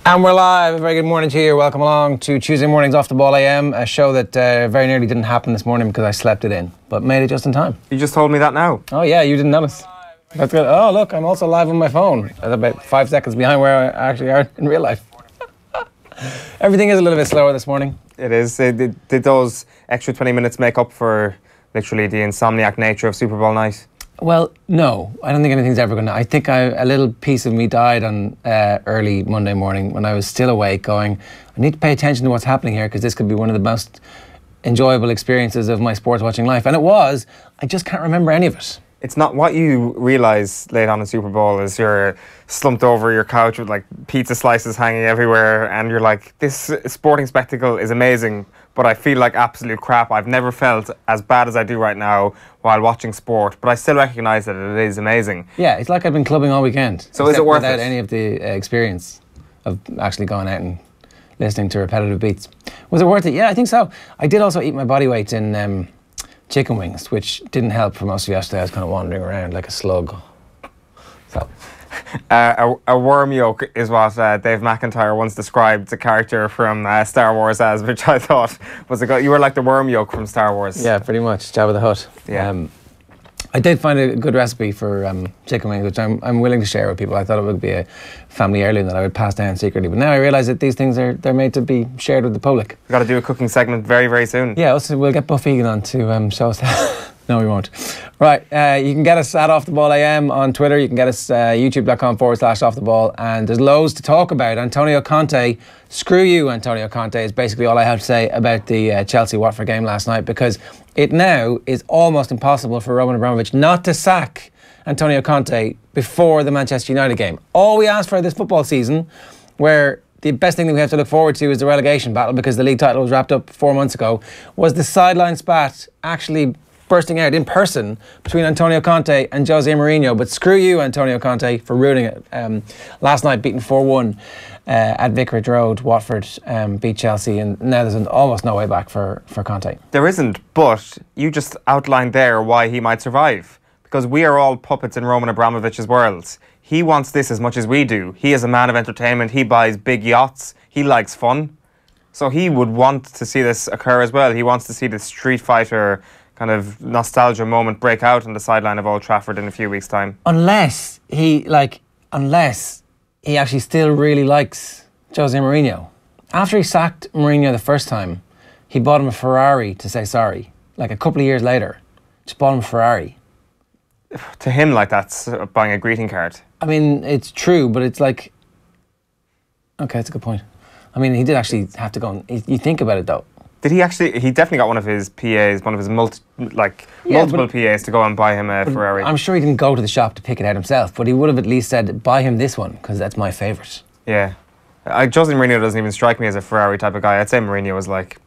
And we're live. A very good morning to you. Welcome along to Tuesday morning's Off the Ball AM, a show that very nearly didn't happen this morning because I slept it in, but made it just in time. You just told me that now. Oh yeah, you didn't notice. That's good. Oh look, I'm also live on my phone. I'm about 5 seconds behind where I actually are in real life. Everything is a little bit slower this morning. It is. Did those extra 20 minutes make up for literally the insomniac nature of Super Bowl night? Well, no. I don't think anything's ever going to. I think a little piece of me died on early Monday morning when I was still awake going, I need to pay attention to what's happening here because this could be one of the most enjoyable experiences of my sports watching life. And it was. I just can't remember any of it. It's not what you realise late on in Super Bowl is you're slumped over your couch with like pizza slices hanging everywhere and you're like, this sporting spectacle is amazing, but I feel like absolute crap. I've never felt as bad as I do right now while watching sport, but I still recognise that it is amazing. Yeah, it's like I've been clubbing all weekend. So is it worth without it? any of the experience of actually going out and listening to repetitive beats. Was it worth it? Yeah, I think so. I did also eat my body weight in chicken wings, which didn't help for most of yesterday. I was kind of wandering around like a slug. So. A worm yolk is what Dave McIntyre once described the character from Star Wars as, which I thought was you were like the worm yolk from Star Wars. Yeah, pretty much. Jabba the Hutt. Yeah. I did find a good recipe for chicken wings, which I'm willing to share with people. I thought it would be a family heirloom that I would pass down secretly. But now I realise that these things they're made to be shared with the public. We've got to do a cooking segment very, very soon. Yeah, also we'll get Buff Egan on to show us that. No, we won't. Right, you can get us at Off the Ball AM on Twitter. You can get us youtube.com/Off the Ball. And there's loads to talk about. Antonio Conte, screw you, Antonio Conte, is basically all I have to say about the Chelsea-Watford game last night, because it now is almost impossible for Roman Abramovich not to sack Antonio Conte before the Manchester United game. All we asked for this football season, where the best thing that we have to look forward to is the relegation battle because the league title was wrapped up 4 months ago, was the sideline spat actually bursting out in person between Antonio Conte and Jose Mourinho. But screw you, Antonio Conte, for ruining it. Last night, beaten 4-1 at Vicarage Road, Watford beat Chelsea, and now there's almost no way back for Conte. There isn't, but you just outlined there why he might survive. Because we are all puppets in Roman Abramovich's world. He wants this as much as we do. He is a man of entertainment. He buys big yachts. He likes fun. So he would want to see this occur as well. He wants to see the Street Fighter kind of nostalgia moment break out on the sideline of Old Trafford in a few weeks' time. Unless he actually still really likes Jose Mourinho. After he sacked Mourinho the first time, he bought him a Ferrari to say sorry. Like a couple of years later, just bought him a Ferrari. To him, like, that's buying a greeting card. I mean, it's true, but it's like... Okay, that's a good point. I mean, he did actually have to go and... You think about it, though. Did he actually? He definitely got one of his PAs, one of his multiple PAs to go and buy him a Ferrari. I'm sure he didn't go to the shop to pick it out himself, but he would have at least said, buy him this one, because that's my favourite. Yeah. Jose Mourinho doesn't even strike me as a Ferrari type of guy. I'd say Mourinho was like,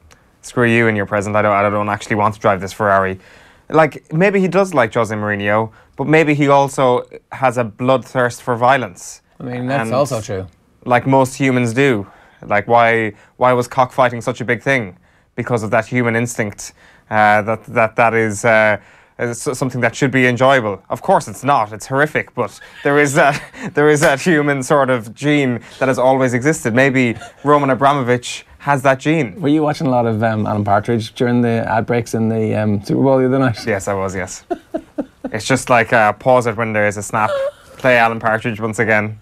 screw you and your present. I don't actually want to drive this Ferrari. Like, maybe he does like Jose Mourinho, but maybe he also has a bloodthirst for violence. I mean, that's also true. Like most humans do. Like, why was cockfighting such a big thing? Because of that human instinct, that is something that should be enjoyable. Of course, it's not. It's horrific, but there is that human sort of gene that has always existed. Maybe Roman Abramovich has that gene. Were you watching a lot of Alan Partridge during the ad breaks in the Super Bowl the other night? Yes, I was. Yes. It's just like pause it when there is a snap. Play Alan Partridge once again.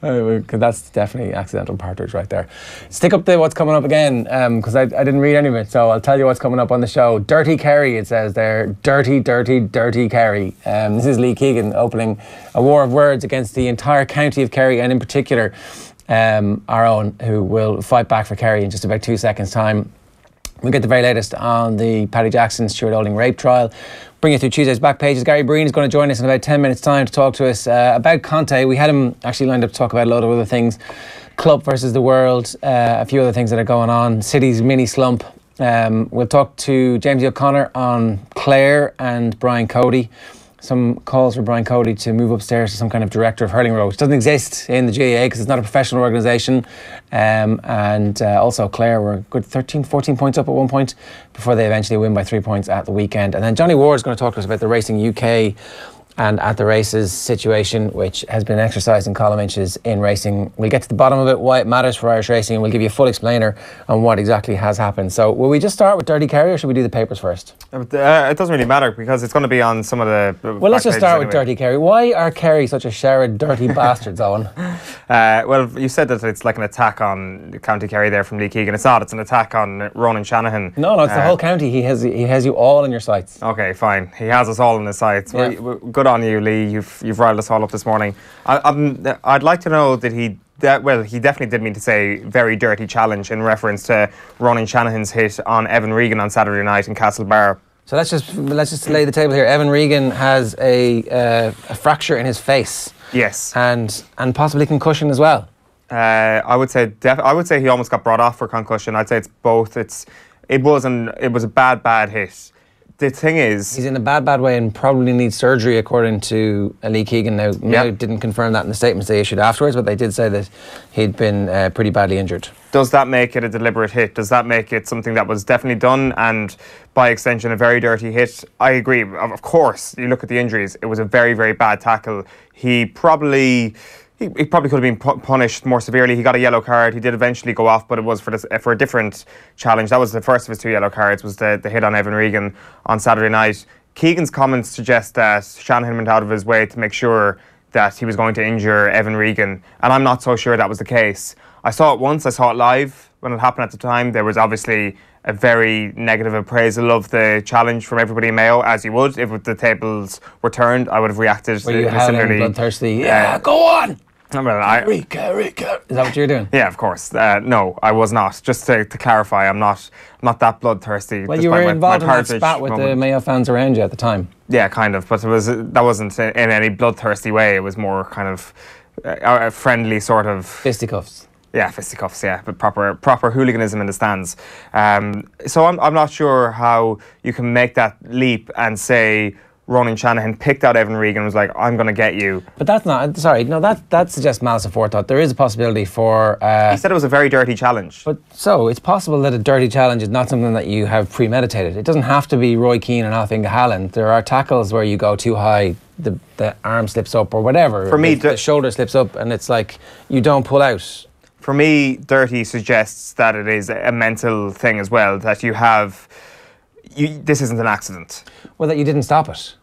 That's definitely accidental Partridge right there. Stick up to what's coming up again, because I didn't read any of it, so I'll tell you what's coming up on the show. Dirty Kerry, it says there. Dirty, dirty, dirty Kerry. This is Lee Keegan opening a war of words against the entire county of Kerry, and in particular our own, who will fight back for Kerry in just about 2 seconds' time. We'll get the very latest on the Paddy Jackson, Stuart Olding rape trial. Bring you through Tuesday's back pages. Gary Breen is going to join us in about 10 minutes' time to talk to us about Conte. We had him actually lined up to talk about a lot of other things. Club versus the world, a few other things that are going on. City's mini-slump. We'll talk to Jamesie O'Connor on Clare and Brian Cody. Some calls for Brian Cody to move upstairs to some kind of director of hurling role, which doesn't exist in the GAA because it's not a professional organisation. And also Clare were a good 13, 14 points up at one point before they eventually win by 3 points at the weekend. And then Johnny Ward is going to talk to us about the Racing UK and at the races situation, which has been exercised in column inches in racing. We'll get to the bottom of it, why it matters for Irish racing, and we'll give you a full explainer on what exactly has happened. So will we just start with Dirty Kerry, or should we do the papers first? It doesn't really matter because it's going to be on some of the well, let's just start with Dirty Kerry. Why are Kerry such a shower of dirty bastards, Owen? Well, you said that it's like an attack on County Kerry there from Lee Keegan. It's not. It's an attack on Ronan Shanahan. No, it's the whole county. He has you all in your sights. Okay, fine. He has us all in his sights. Yeah. Good on you, Lee. You've riled us all up this morning. I'd like to know that he definitely did mean to say very dirty challenge in reference to Ronan Shanahan's hit on Evan Regan on Saturday night in Castlebar. So let's just lay the table here. Evan Regan has a fracture in his face. Yes, and possibly concussion as well. I would say he almost got brought off for concussion. I'd say it's both. It was a bad hit. The thing is, he's in a bad way and probably needs surgery, according to Lee Keegan. Now, didn't confirm that in the statements they issued afterwards, but they did say that he'd been pretty badly injured. Does that make it a deliberate hit? Does that make it something that was definitely done and, by extension, a very dirty hit? I agree. Of course, you look at the injuries. It was a very, very bad tackle. He probably could have been punished more severely. He got a yellow card. He did eventually go off, but it was for a different challenge. That was the first of his 2 yellow cards, was the hit on Evan Regan on Saturday night. Keegan's comments suggest that Shanahan went out of his way to make sure that he was going to injure Evan Regan, and I'm not so sure that was the case. I saw it once. I saw it live when it happened at the time. There was obviously a very negative appraisal of the challenge from everybody in Mayo, as you would. If the tables were turned, I would have reacted similarly. Bloodthirsty? Yeah, go on! Kerry. Is that what you're doing? Yeah, of course. No, I was not. Just to clarify, I'm not that bloodthirsty. Well, you were involved in that spat with the Mayo fans around you at the time. Yeah, kind of. But that wasn't in any bloodthirsty way. It was more kind of a friendly sort of fisticuffs. Yeah, fisticuffs. Yeah, but proper hooliganism in the stands. So I'm not sure how you can make that leap and say Ronan Shanahan picked out Evan Regan and was like, I'm going to get you. But that's not, sorry, no, that suggests malice aforethought. There is a possibility for... he said it was a very dirty challenge. But so, it's possible that a dirty challenge is not something that you have premeditated. It doesn't have to be Roy Keane and Alfinga Haaland. There are tackles where you go too high, the arm slips up or whatever. For me, the shoulder slips up and it's like, you don't pull out. For me, dirty suggests that it is a mental thing as well, that you have... this isn't an accident. Well, that you didn't stop it.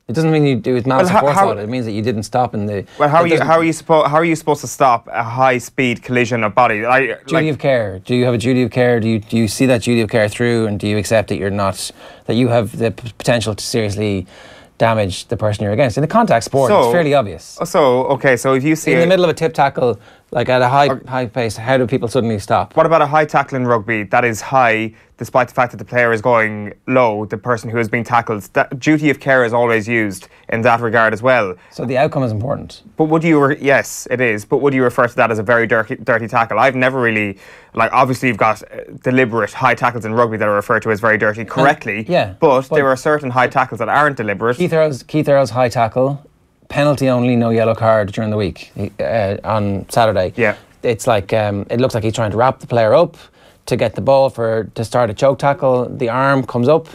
It doesn't mean you do it malice aforethought. It means that you didn't stop in the... Well, how are you supposed to stop a high-speed collision of body? Duty of care. Do you have a duty of care? Do you see that duty of care through, and do you accept that you're not... that you have the potential to seriously damage the person you're against? In a contact sport, it's fairly obvious. So if you see... In the middle of a tip tackle, like at a high pace, how do people suddenly stop? What about a high tackle in rugby that is high, despite the fact that the player is going low, the person who is being tackled? That duty of care is always used in that regard as well. So the outcome is important. But yes, it is. But would you refer to that as a very dirty tackle? I've never really... obviously you've got deliberate high tackles in rugby that are referred to as very dirty correctly. But there are certain high tackles that aren't deliberate. Keith Earl's high tackle, penalty only, no yellow card during the week on Saturday. Yeah. It's like, it looks like he's trying to wrap the player up to get the ball to start a choke tackle. The arm comes up.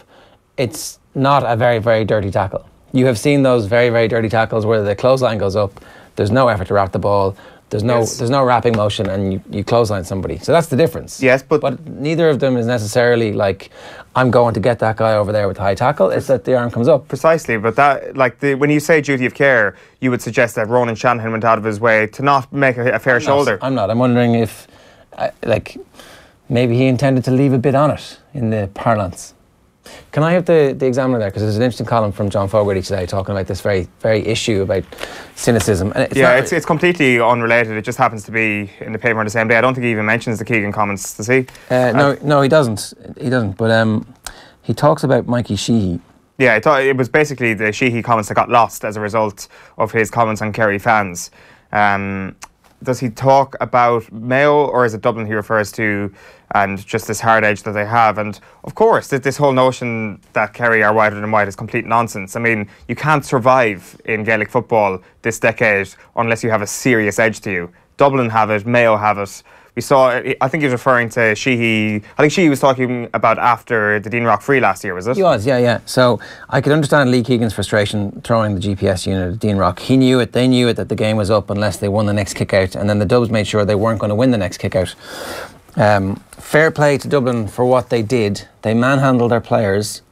It's not a very, very dirty tackle. You have seen those very, very dirty tackles where the clothesline goes up. There's no effort to wrap the ball. There's no wrapping motion, and you clothesline somebody. So that's the difference. Yes, but neither of them is necessarily like, I'm going to get that guy over there with the high tackle. It's that the arm comes up. Precisely, but that when you say duty of care, you would suggest that Ronan Shanahan went out of his way to not make a fair shoulder. I'm not. I'm wondering if, maybe he intended to leave a bit on it in the parlance. Can I have the Examiner there? Because there's an interesting column from John Fogarty today talking about this very, very issue about cynicism. And it's completely unrelated. It just happens to be in the paper on the same day. I don't think he even mentions the Keegan comments, does he? No, he doesn't. He doesn't. But he talks about Mikey Sheehy. Yeah, I thought it was basically the Sheehy comments that got lost as a result of his comments on Kerry fans. Does he talk about Mayo, or is it Dublin he refers to, and just this hard edge that they have? And of course, this whole notion that Kerry are whiter than white is complete nonsense. I mean, you can't survive in Gaelic football this decade unless you have a serious edge to you. Dublin have it, Mayo have it, We saw, I think he was referring to Sheehy. I think Sheehy was talking about after the Dean Rock Free last year, was it? He was, yeah. So I could understand Lee Keegan's frustration throwing the GPS unit at Dean Rock. He knew it, they knew it, that the game was up unless they won the next kick out, and then the Dubs made sure they weren't going to win the next kick out. Fair play to Dublin for what they did. They manhandled their players,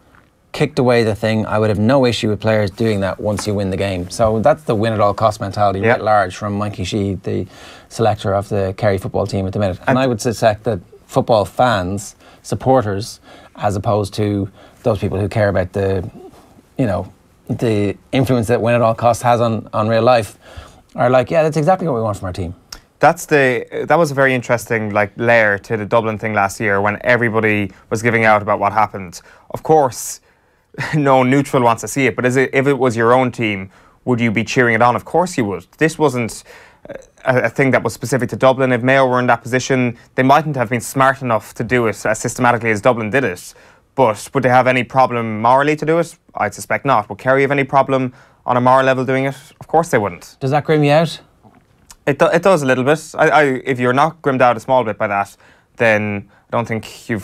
kicked away the thing. I would have no issue with players doing that once you win the game. So that's the win at all cost mentality, writ large, from Mikey Sheehy, the selector of the Kerry football team at the minute. And I would suspect that football fans, supporters, as opposed to those people who care about the, you know, the influence that win at all costs has on real life, are like, yeah, that's exactly what we want from our team. That was a very interesting layer to the Dublin thing last year when everybody was giving out about what happened. Of course, no neutral wants to see it, but if it was your own team, would you be cheering it on? Of course you would. This wasn't a thing that was specific to Dublin. If Mayo were in that position, they mightn't have been smart enough to do it as systematically as Dublin did it. But would they have any problem morally to do it? I'd suspect not. Would Kerry have any problem on a moral level doing it? Of course they wouldn't. Does that grim you out? It does a little bit. If you're not grimmed out a small bit by that, then I don't think you're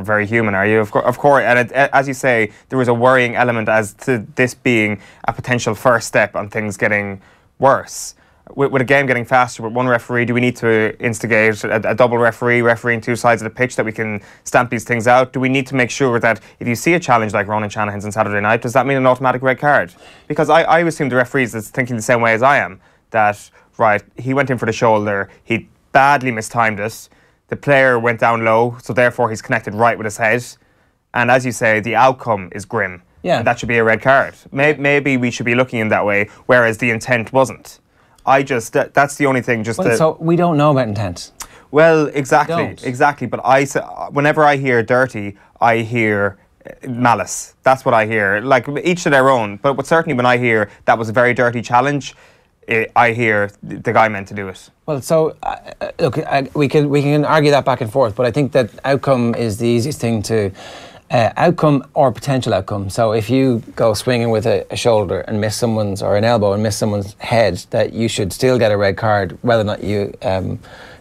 very human, are you? Of course, and as you say, there was a worrying element as to this being a potential first step on things getting worse. With a game getting faster, with one referee, do we need to instigate a double referee refereeing two sides of the pitch that we can stamp these things out? Do we need to make sure that if you see a challenge like Ronan Shanahan's on Saturday night, does that mean an automatic red card? Because I assume the referees is thinking the same way as I am, that, right, he went in for the shoulder, he badly mistimed it, the player went down low, so therefore he's connected right with his head. And as you say, the outcome is grim. Yeah. And that should be a red card. Maybe we should be looking in that way, whereas the intent wasn't. That's the only thing. So we don't know about intent. Well, exactly. But whenever I hear dirty, I hear malice. That's what I hear. Like, each to their own. But certainly when I hear that was a very dirty challenge, I hear the guy meant to do it. Well, so look, we can argue that back and forth, but I think that outcome is the easiest thing to. Outcome or potential outcome. So if you go swinging with a shoulder and miss someone's, or an elbow and miss someone's head, that you should still get a red card whether or not you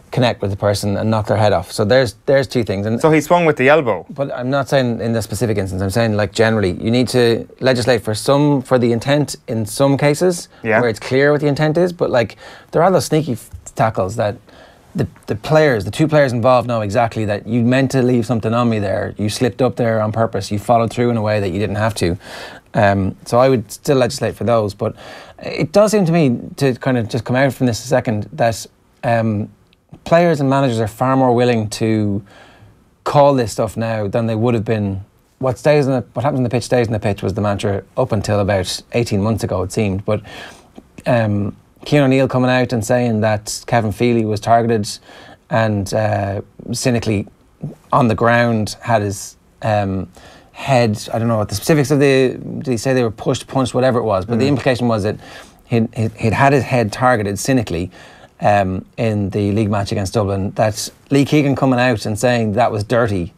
connect with the person and knock their head off. So there's two things. And so he swung with the elbow. But I'm not saying in the specific instance. I'm saying, like, generally you need to legislate for the intent in some cases where it's clear what the intent is. But like, there are those sneaky tackles that the two players involved know exactly that you meant to leave something on me there. You slipped up there on purpose. You followed through in a way that you didn't have to. So I would still legislate for those. But it does seem to me, to kind of just come out from this a second, that players and managers are far more willing to call this stuff now than they would have been. What happens in the pitch stays in the pitch was the mantra up until about 18 months ago, it seemed. But Cian O'Neill coming out and saying that Kevin Feely was targeted and cynically on the ground had his head, I don't know what the specifics of did he say they were pushed, punched, whatever it was, but the implication was that he'd had his head targeted cynically in the league match against Dublin, that Lee Keegan coming out and saying that was dirty.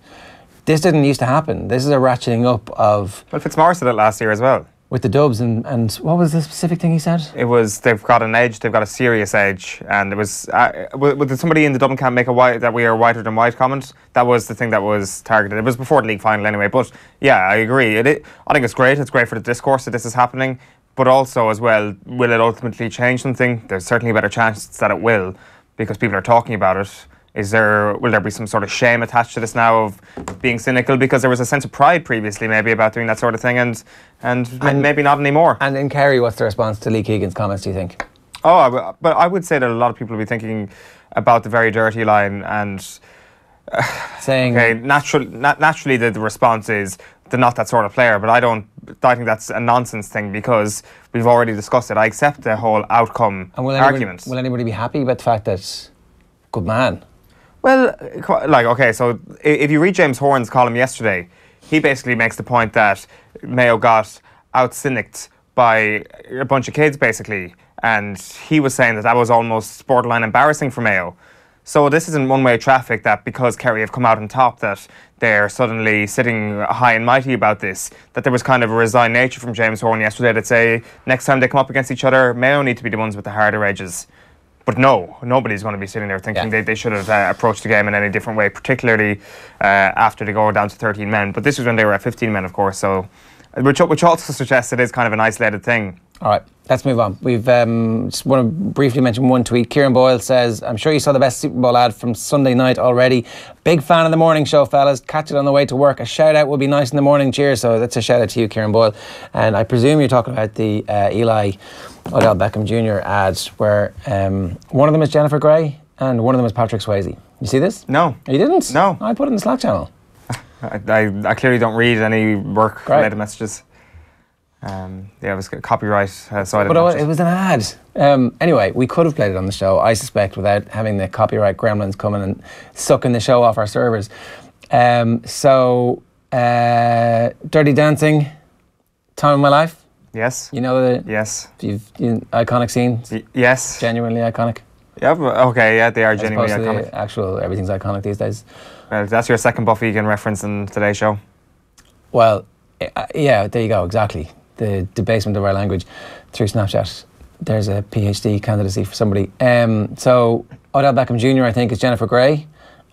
This didn't used to happen. This is a ratcheting up of... Well, Fitzmaurice did it last year as well. With the Dubs, and what was the specific thing he said? It was, they've got an edge, they've got a serious edge, and it was, did somebody in the Dublin camp make that we are whiter than white comment? That was the thing that was targeted. It was before the league final anyway, but yeah, I agree. I think it's great for the discourse that this is happening, but also as well, will it ultimately change something? There's certainly a better chance that it will, because people are talking about it. Will there be some sort of shame attached to this now of being cynical? Because there was a sense of pride previously maybe about doing that sort of thing, and maybe not anymore. And in Kerry, what's the response to Lee Keegan's comments, do you think? But I would say that a lot of people will be thinking about the very dirty line and saying... Okay, naturally the response is they're not that sort of player, but I think that's a nonsense thing because we've already discussed it. I accept the whole outcome argument. Will anybody be happy about the fact that good man? Well, so if you read James Horan's column yesterday, he basically makes the point that Mayo got out-cynicked by a bunch of kids, basically, and he was saying that was almost borderline embarrassing for Mayo. So this isn't one-way traffic that because Kerry have come out on top that they're suddenly sitting high and mighty about this, that there was kind of a resigned nature from James Horan yesterday that say next time they come up against each other, Mayo need to be the ones with the harder edges. But no, nobody's going to be sitting there thinking they should have approached the game in any different way, particularly after they go down to 13 men. But this was when they were at 15 men, of course, so which also suggests it is kind of an isolated thing. All right, let's move on. We've just want to briefly mention one tweet. Kieran Boyle says, I'm sure you saw the best Super Bowl ad from Sunday night already. Big fan of the morning show, fellas. Catch it on the way to work. A shout out would be nice in the morning. Cheers. So that's a shout out to you, Kieran Boyle. And I presume you're talking about the Eli Odell Beckham Jr. ads where one of them is Jennifer Grey and one of them is Patrick Swayze. You see this? No. You didn't? No. I put it in the Slack channel. I clearly don't read any work-related messages. It was copyright, so I didn't. But it was an ad. Anyway, we could have played it on the show, I suspect, without having the copyright gremlins coming and sucking the show off our servers. Dirty Dancing, Time of My Life. Yes. You know the iconic scenes. Yes. Genuinely iconic. Yeah. Okay. Yeah, they are genuinely iconic. Everything's iconic these days. Well, that's your second Buffy Egan reference in today's show. Well, yeah, there you go. Exactly. The debasement of our language through Snapchat. There's a PhD candidacy for somebody. So Odell Beckham Jr. I think is Jennifer Grey,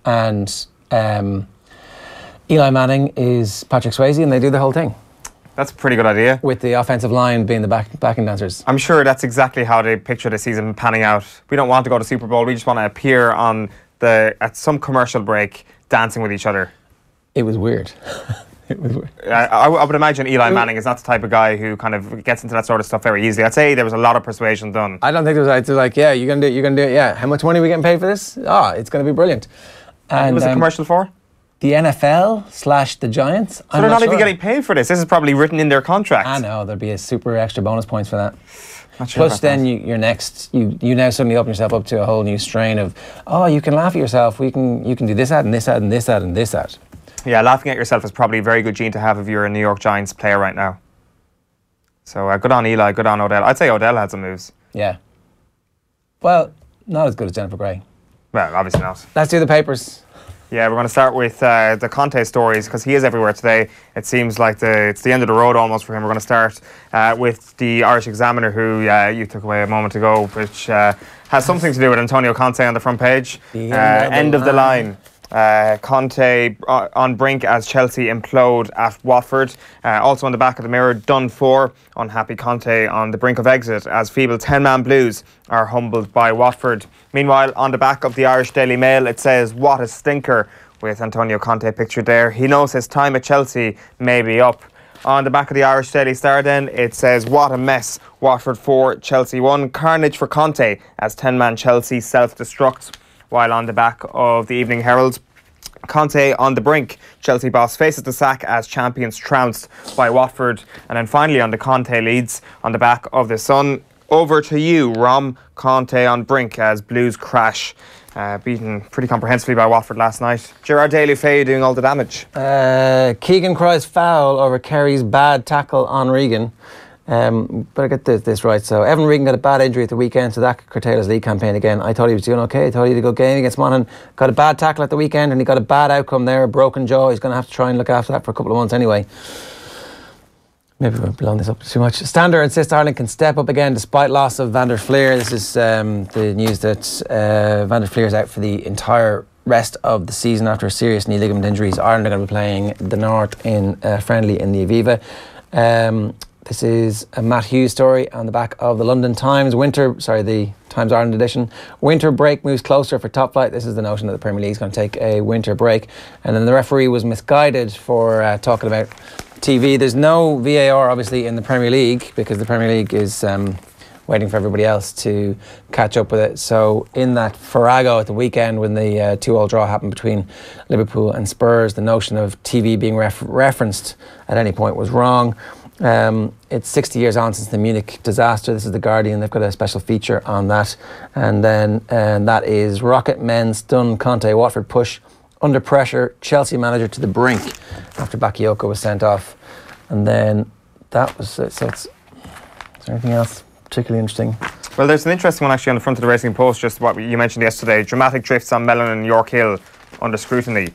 and Eli Manning is Patrick Swayze, and they do the whole thing. That's a pretty good idea. With the offensive line being the backing dancers. I'm sure that's exactly how they picture the season panning out. We don't want to go to Super Bowl. We just want to appear on at some commercial break dancing with each other. It was weird. It was weird. I would imagine Eli Manning is not the type of guy who kind of gets into that sort of stuff very easily. I'd say there was a lot of persuasion done. I don't think there was. It's like, yeah, you're gonna do it. Yeah, how much money are we getting paid for this? It's going to be brilliant. And who was the commercial for? The NFL / the Giants. So they're not even getting paid for this. This is probably written in their contract. I know there'd be a super extra bonus points for that. Not sure. Plus, then you're next. You now suddenly open yourself up to a whole new strain of, you can laugh at yourself. You can do this ad and this ad and this ad and this ad. Yeah, laughing at yourself is probably a very good gene to have if you're a New York Giants player right now. So good on Eli, good on Odell. I'd say Odell had some moves. Yeah. Well, not as good as Jennifer Grey. Well, obviously not. Let's do the papers. Yeah, we're going to start with the Conte stories because he is everywhere today. It seems like it's the end of the road almost for him. We're going to start with the Irish Examiner, who you took away a moment ago, which has something to do with Antonio Conte on the front page. End of the line. Conte on brink as Chelsea implode at Watford. Also on the back of the Mirror, done for. Unhappy Conte on the brink of exit as feeble 10-man Blues are humbled by Watford. Meanwhile, on the back of the Irish Daily Mail, it says, what a stinker, with Antonio Conte pictured there. He knows his time at Chelsea may be up. On the back of the Irish Daily Star then, it says, what a mess. Watford 4, Chelsea 1. Carnage for Conte as 10-man Chelsea self-destructs. While on the back of the Evening Herald, Conte on the brink. Chelsea boss faces the sack as champions trounced by Watford. And then finally on the Conte leads, on the back of the Sun, over to you, Rom. Conte on brink as Blues crash. Beaten pretty comprehensively by Watford last night. Gerard Deulofeu doing all the damage. Keegan cries foul over Kerry's bad tackle on Regan. But I get this right. So Evan Regan got a bad injury at the weekend, so that could curtail his league campaign again. I thought he was doing okay. I thought he had a good game against Monaghan. Got a bad tackle at the weekend and he got a bad outcome there, a broken jaw. He's going to have to try and look after that for a couple of months anyway. Maybe we're blowing this up too much. Stander insists Ireland can step up again despite loss of Van der Fleer. This is the news that Van der Fleer is out for the entire rest of the season after a serious knee ligament injuries. Ireland are going to be playing the North in friendly in the Aviva. This is a Matt Hughes story on the back of the London Times. The Times Ireland edition. Winter break moves closer for top flight. This is the notion that the Premier League is going to take a winter break. And then the referee was misguided for talking about TV. There's no VAR, obviously, in the Premier League because the Premier League is waiting for everybody else to catch up with it. So in that farrago at the weekend when the 2-2 draw happened between Liverpool and Spurs, the notion of TV being referenced at any point was wrong. It's 60 years on since the Munich disaster. This is The Guardian. They've got a special feature on that. And then that is Rocket Men stun Conte. Watford push under pressure. Chelsea manager to the brink after Bakayoko was sent off. And then that was it. So is there anything else particularly interesting? Well, there's an interesting one actually on the front of the Racing Post, just what you mentioned yesterday. Dramatic drifts on Mellon and York Hill under scrutiny.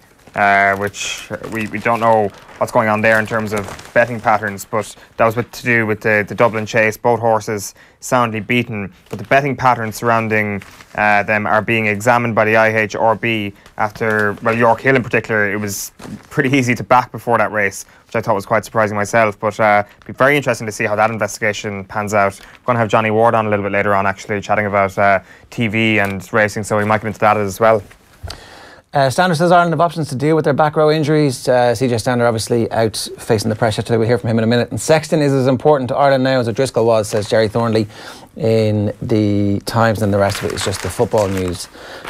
which we don't know what's going on there in terms of betting patterns, but that was to do with the Dublin Chase. Both horses soundly beaten, but the betting patterns surrounding them are being examined by the IHRB after, well, York Hill in particular, it was pretty easy to back before that race, which I thought was quite surprising myself, but it'd be very interesting to see how that investigation pans out. We're going to have Johnny Ward on a little bit later on, actually, chatting about TV and racing, so we might get into that as well. Stander says Ireland have options to deal with their back row injuries. CJ Stander obviously out facing the pressure today. We'll hear from him in a minute. And Sexton is as important to Ireland now as O'Driscoll was, says Jerry Thornley in the Times, and the rest of it is just the football news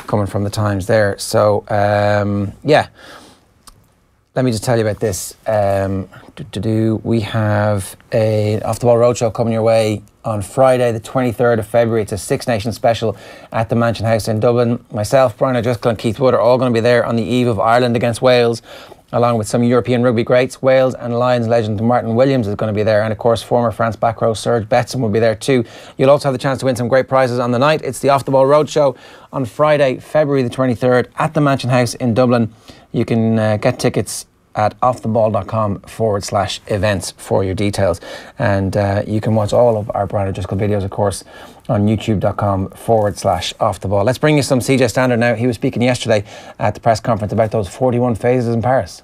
coming from the Times there. So, yeah. Let me just tell you about this. We have a Off the Ball Roadshow coming your way on Friday, the 23rd of February. It's a Six Nations special at the Mansion House in Dublin. Myself, Brian O'Driscoll and Keith Wood are all going to be there on the eve of Ireland against Wales, along with some European rugby greats. Wales and Lions legend Martin Williams is going to be there, and of course former France back row Serge Betson will be there too. You'll also have the chance to win some great prizes on the night. It's the Off the Ball Roadshow on Friday, February the 23rd at the Mansion House in Dublin. You can get tickets at offtheball.com/events for your details, and you can watch all of our Brian O'Driscoll videos, of course, on youtube.com/offtheball. Let's bring you some CJ Stander now. He was speaking yesterday at the press conference about those 41 phases in Paris.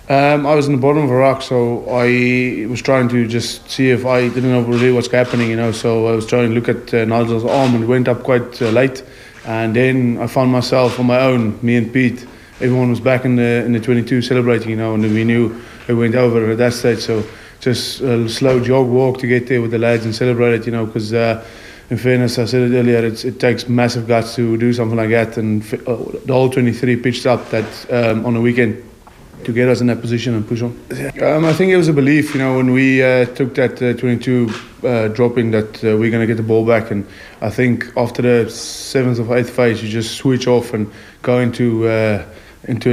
I was in the bottom of a rock, so I was trying to just see if I didn't know really what's happening, so I was trying to look at Nigel's arm, and it went up quite late, and then I found myself on my own, me and Pete. Everyone was back in the 22 celebrating, and we knew it went over at that stage. So just a slow jog walk to get there with the lads and celebrate it, because in fairness, I said it earlier, it takes massive guts to do something like that, and the whole 23 pitched up that on the weekend to get us in that position and push on. I think it was a belief, when we took that 22 dropping, that we're going to get the ball back, and I think after the 7th or 8th phase, you just switch off and go into a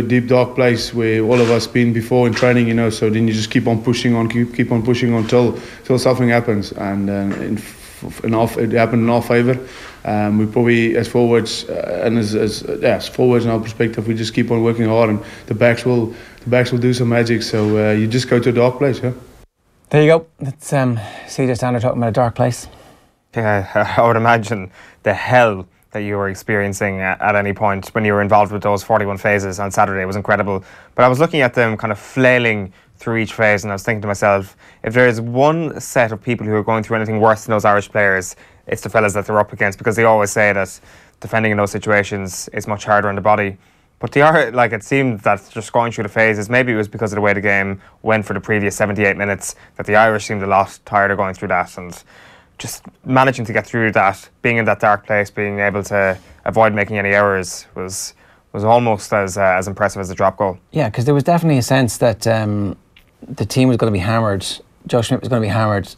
deep dark place where all of us been before in training, so then you just keep on pushing on until something happens, and it happened in our favour. We probably, as forwards and as forwards in our perspective, we just keep on working hard, and the backs will do some magic, so you just go to a dark place. There you go. That's CJ Stander talking about a dark place. Yeah, I would imagine the hell that you were experiencing at any point when you were involved with those 41 phases on Saturday was incredible. But I was looking at them kind of flailing through each phase, and I was thinking to myself, if there is one set of people who are going through anything worse than those Irish players, it's the fellas that they're up against, because they always say that defending in those situations is much harder on the body. But it seemed that just going through the phases, maybe it was because of the way the game went for the previous 78 minutes, that the Irish seemed a lot tired of going through that, and just managing to get through that, being in that dark place, being able to avoid making any errors was almost as impressive as the drop goal. Yeah, because there was definitely a sense that the team was going to be hammered. Joe Schmidt was going to be hammered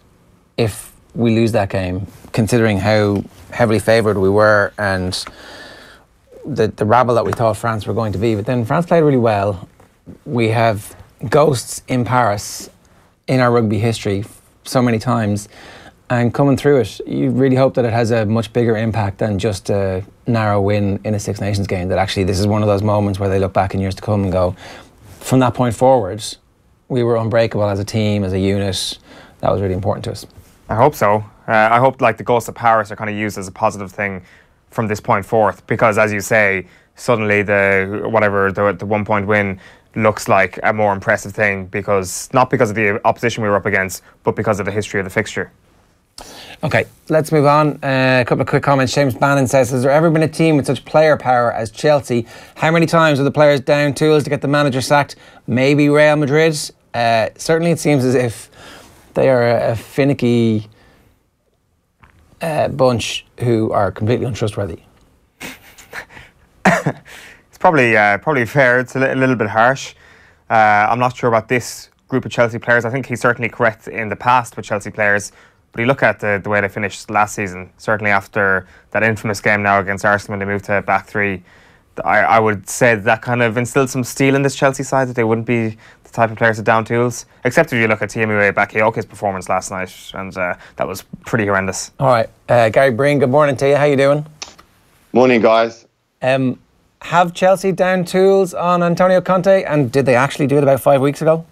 if we lose that game, considering how heavily favoured we were and the rabble that we thought France were going to be. But then France played really well. We have ghosts in Paris in our rugby history so many times. And coming through it, you really hope that it has a much bigger impact than just a narrow win in a Six Nations game. That actually this is one of those moments where they look back in years to come and go, from that point forward, we were unbreakable as a team, as a unit. That was really important to us. I hope so. I hope the ghosts of Paris are kind of used as a positive thing from this point forth, because as you say, suddenly the 1 point win looks like a more impressive thing, not because of the opposition we were up against, but because of the history of the fixture. Okay, let's move on. A couple of quick comments. James Bannon says, has there ever been a team with such player power as Chelsea? How many times are the players down tools to get the manager sacked? Maybe Real Madrid. Certainly it seems as if they are a finicky bunch who are completely untrustworthy. It's probably fair. It's a little bit harsh. I'm not sure about this group of Chelsea players. I think he's certainly correct in the past with Chelsea players. But you look at the way they finished last season, certainly after that infamous game now against Arsenal when they moved to back three, I would say that kind of instilled some steel in this Chelsea side, that they wouldn't be the type of players that down tools, except if you look at Tiémoué Bakayoke's performance last night, and that was pretty horrendous. All right, Gary Breen, good morning to you. How you doing? Morning, guys. Have Chelsea down tools on Antonio Conte, and did they actually do it about 5 weeks ago?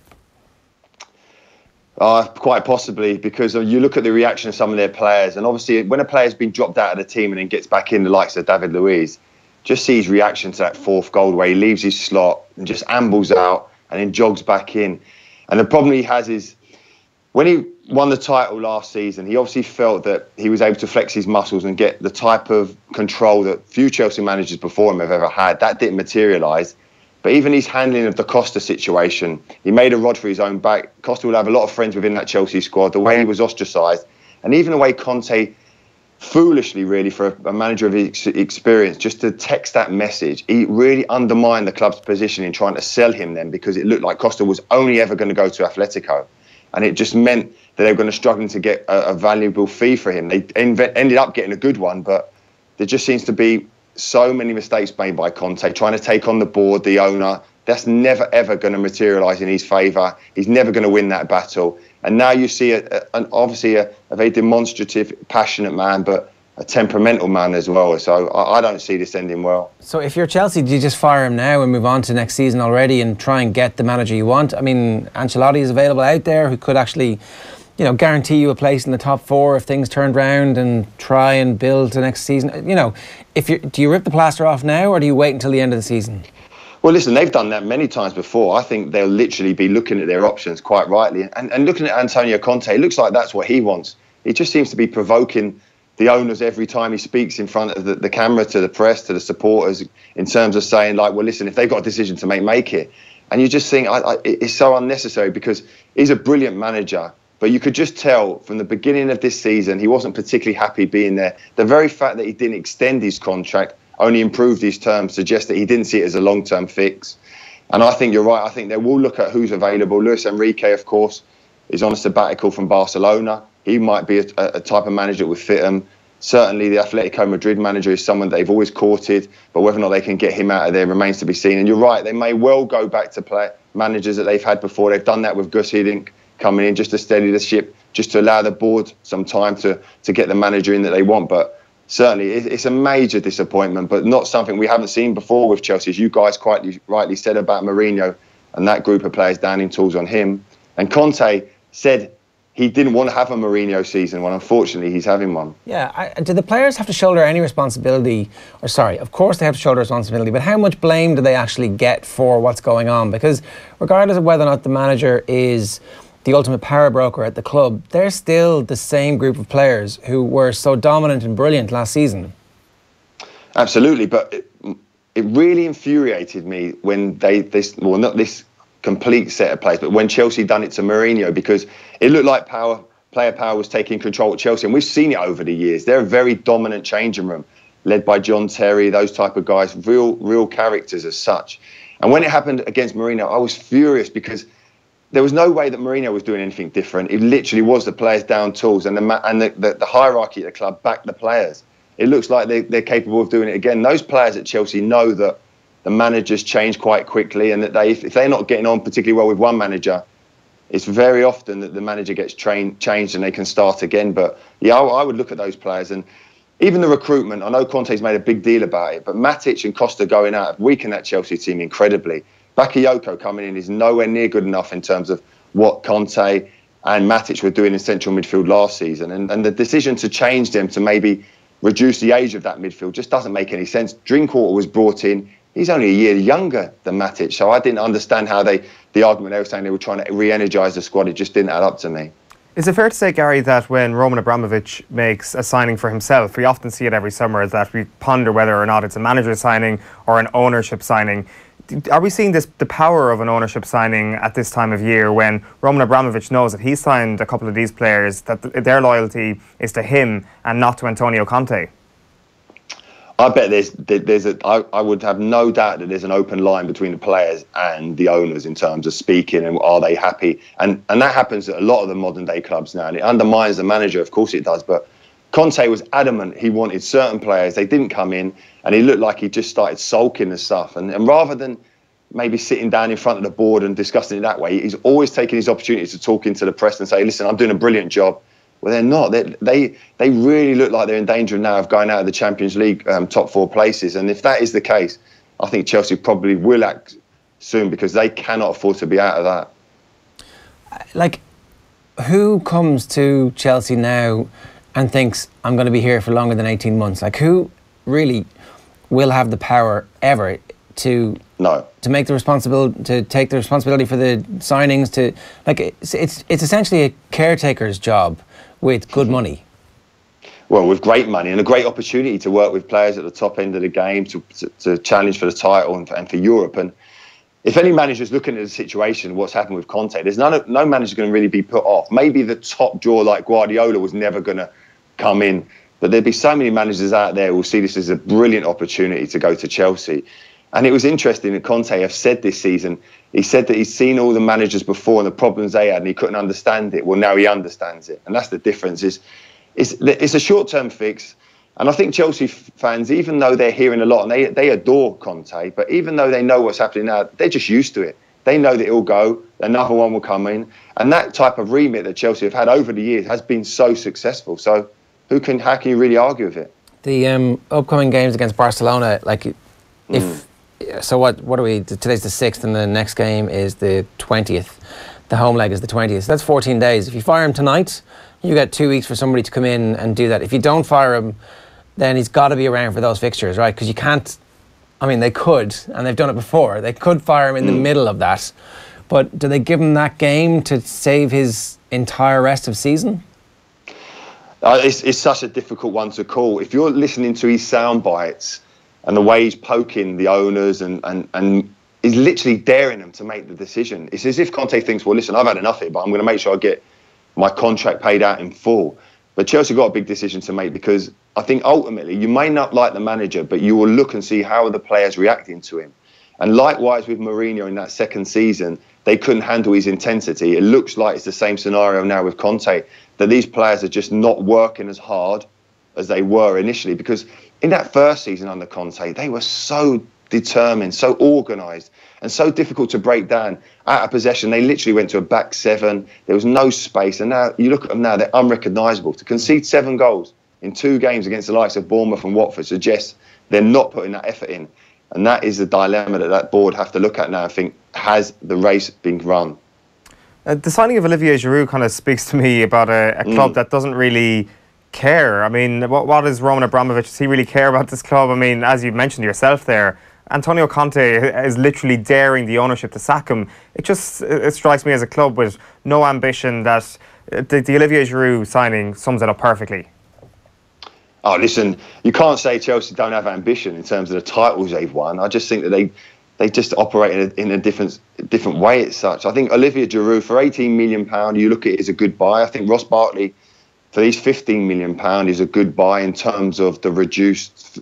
Quite possibly, because you look at the reaction of some of their players, and obviously when a player's been dropped out of the team and then gets back in, the likes of David Luiz, just see his reaction to that fourth goal where he leaves his slot and just ambles out and then jogs back in. And the problem he has is when he won the title last season, he obviously felt that he was able to flex his muscles and get the type of control that few Chelsea managers before him have ever had. That didn't materialise. But even his handling of the Costa situation, he made a rod for his own back. Costa will have a lot of friends within that Chelsea squad, the way he was ostracised, and even the way Conte, foolishly really for a manager of his experience, just to text that message, he really undermined the club's position in trying to sell him then, because it looked like Costa was only ever going to go to Atletico. And it just meant that they were going to struggle to get a valuable fee for him. They ended up getting a good one, but there just seems to be so many mistakes made by Conte, trying to take on the board, the owner. That's never, ever going to materialise in his favour. He's never going to win that battle. And now you see obviously a very demonstrative, passionate man, but a temperamental man as well. So I don't see this ending well. So if you're Chelsea, do you just fire him now and move on to next season already and try and get the manager you want? I mean, Ancelotti is available out there who could actually, you know, guarantee you a place in the top four if things turned round, and try and build the next season. You know, do you rip the plaster off now, or do you wait until the end of the season? Well, listen, they've done that many times before. I think they'll literally be looking at their options quite rightly. And looking at Antonio Conte, it looks like that's what he wants. He just seems to be provoking the owners every time he speaks in front of the camera, to the press, to the supporters, in terms of saying, like, well, listen, if they've got a decision to make it. And you just think it's so unnecessary, because he's a brilliant manager. But you could just tell from the beginning of this season, he wasn't particularly happy being there. The very fact that he didn't extend his contract, only improved his terms, suggests that he didn't see it as a long-term fix. And I think you're right. I think they will look at who's available. Luis Enrique, of course, is on a sabbatical from Barcelona. He might be a type of manager that would fit him. Certainly the Atletico Madrid manager is someone they've always courted, but whether or not they can get him out of there remains to be seen. And you're right, they may well go back to managers that they've had before. They've done that with Gus Hiddink coming in just to steady the ship, just to allow the board some time to get the manager in that they want. But certainly it's a major disappointment, but not something we haven't seen before with Chelsea, as you guys quite rightly said about Mourinho and that group of players downing tools on him. And Conte said he didn't want to have a Mourinho season. Well, unfortunately, he's having one. Yeah, do the players have to shoulder any responsibility? Or sorry, of course they have to shoulder responsibility, but how much blame do they actually get for what's going on? Because regardless of whether or not the manager is the ultimate power broker at the club, they're still the same group of players who were so dominant and brilliant last season. Absolutely, but it really infuriated me when well, not this complete set of players, but when Chelsea done it to Mourinho, because it looked like player power was taking control at Chelsea, and we've seen it over the years. They're a very dominant changing room, led by John Terry, those type of guys, real characters as such. And when it happened against Mourinho, I was furious, because there was no way that Mourinho was doing anything different. It literally was the players down tools, and the hierarchy at the club backed the players. It looks like they're capable of doing it again. Those players at Chelsea know that the managers change quite quickly, and that if they're not getting on particularly well with one manager, it's very often that the manager gets changed and they can start again. But yeah, I would look at those players, and even the recruitment. I know Conte's made a big deal about it, but Matic and Costa going out have weakened that Chelsea team incredibly. Bakayoko coming in is nowhere near good enough in terms of what Conte and Matic were doing in central midfield last season. And the decision to change them to maybe reduce the age of that midfield just doesn't make any sense. Drinkwater was brought in. He's only a year younger than Matic. So I didn't understand how the argument they were saying they were trying to re-energise the squad. It just didn't add up to me. Is it fair to say, Gary, that when Roman Abramovich makes a signing for himself, we often see it every summer, that we ponder whether or not it's a manager signing or an ownership signing? Are we seeing the power of an ownership signing at this time of year, when Roman Abramovich knows that he's signed a couple of these players, that their loyalty is to him and not to Antonio Conte? I bet I would have no doubt that there's an open line between the players and the owners in terms of speaking and are they happy. And that happens at a lot of the modern day clubs now, and it undermines the manager, of course it does. But Conte was adamant he wanted certain players. They didn't come in, and he looked like he just started sulking and stuff. And rather than maybe sitting down in front of the board and discussing it that way, he's always taking his opportunity to talk into the press and say, listen, I'm doing a brilliant job. Well, they're not. They really look like they're in danger now of going out of the Champions League top four places. And if that is the case, I think Chelsea probably will act soon because they cannot afford to be out of that. Like, who comes to Chelsea now and thinks, I'm going to be here for longer than 18 months? Like, who really will have the power ever to make the responsibility, to take the responsibility for the signings, to, like, it's essentially a caretaker's job with good money. Well, with great money and a great opportunity to work with players at the top end of the game, to challenge for the title and for Europe. And if any manager's looking at the situation, what's happened with Conte, there's no manager going to really be put off. Maybe the top draw like Guardiola was never going to come in, but there'd be so many managers out there who will see this as a brilliant opportunity to go to Chelsea. And it was interesting that Conte have said this season, he said that he's seen all the managers before and the problems they had and he couldn't understand it. Well, now he understands it. And that's the difference. It's a short-term fix. And I think Chelsea fans, even though they're hearing a lot, and they adore Conte, but even though they know what's happening now, they're just used to it. They know that it'll go, another one will come in. And that type of remit that Chelsea have had over the years has been so successful. So how can you really argue with it? The upcoming games against Barcelona, like, so what are we, today's the 6th and the next game is the 20th. The home leg is the 20th. So that's 14 days. If you fire him tonight, you get 2 weeks for somebody to come in and do that. If you don't fire him, then he's got to be around for those fixtures, right? Because you can't, I mean, they could, and they've done it before, they could fire him in the middle of that. But do they give him that game to save his entire rest of season? It's such a difficult one to call. If you're listening to his sound bites and the way he's poking the owners and he's literally daring them to make the decision. It's as if Conte thinks, well, listen, I've had enough of it, but I'm going to make sure I get my contract paid out in full. But Chelsea got a big decision to make because I think ultimately you may not like the manager, but you will look and see how are the players reacting to him. And likewise with Mourinho in that second season, they couldn't handle his intensity. It looks like it's the same scenario now with Conte, that these players are just not working as hard as they were initially. Because in that first season under Conte, they were so determined, so organised, and so difficult to break down. Out of possession, they literally went to a back seven. There was no space. And now you look at them now, they're unrecognisable. To concede 7 goals in 2 games against the likes of Bournemouth and Watford suggests they're not putting that effort in. And that is the dilemma that board have to look at now and think, has the race been run? The signing of Olivier Giroud kind of speaks to me about a club that doesn't really care. I mean, what is Roman Abramovich? Does he really care about this club? I mean, as you mentioned yourself there, Antonio Conte is literally daring the ownership to sack him. It strikes me as a club with no ambition that the Olivier Giroud signing sums it up perfectly. Oh, listen, you can't say Chelsea don't have ambition in terms of the titles they've won. I just think that they just operate in a different way as such. I think Olivier Giroud, for £18 million, you look at it as a good buy. I think Ross Barkley, for these £15 million, is a good buy in terms of the reduced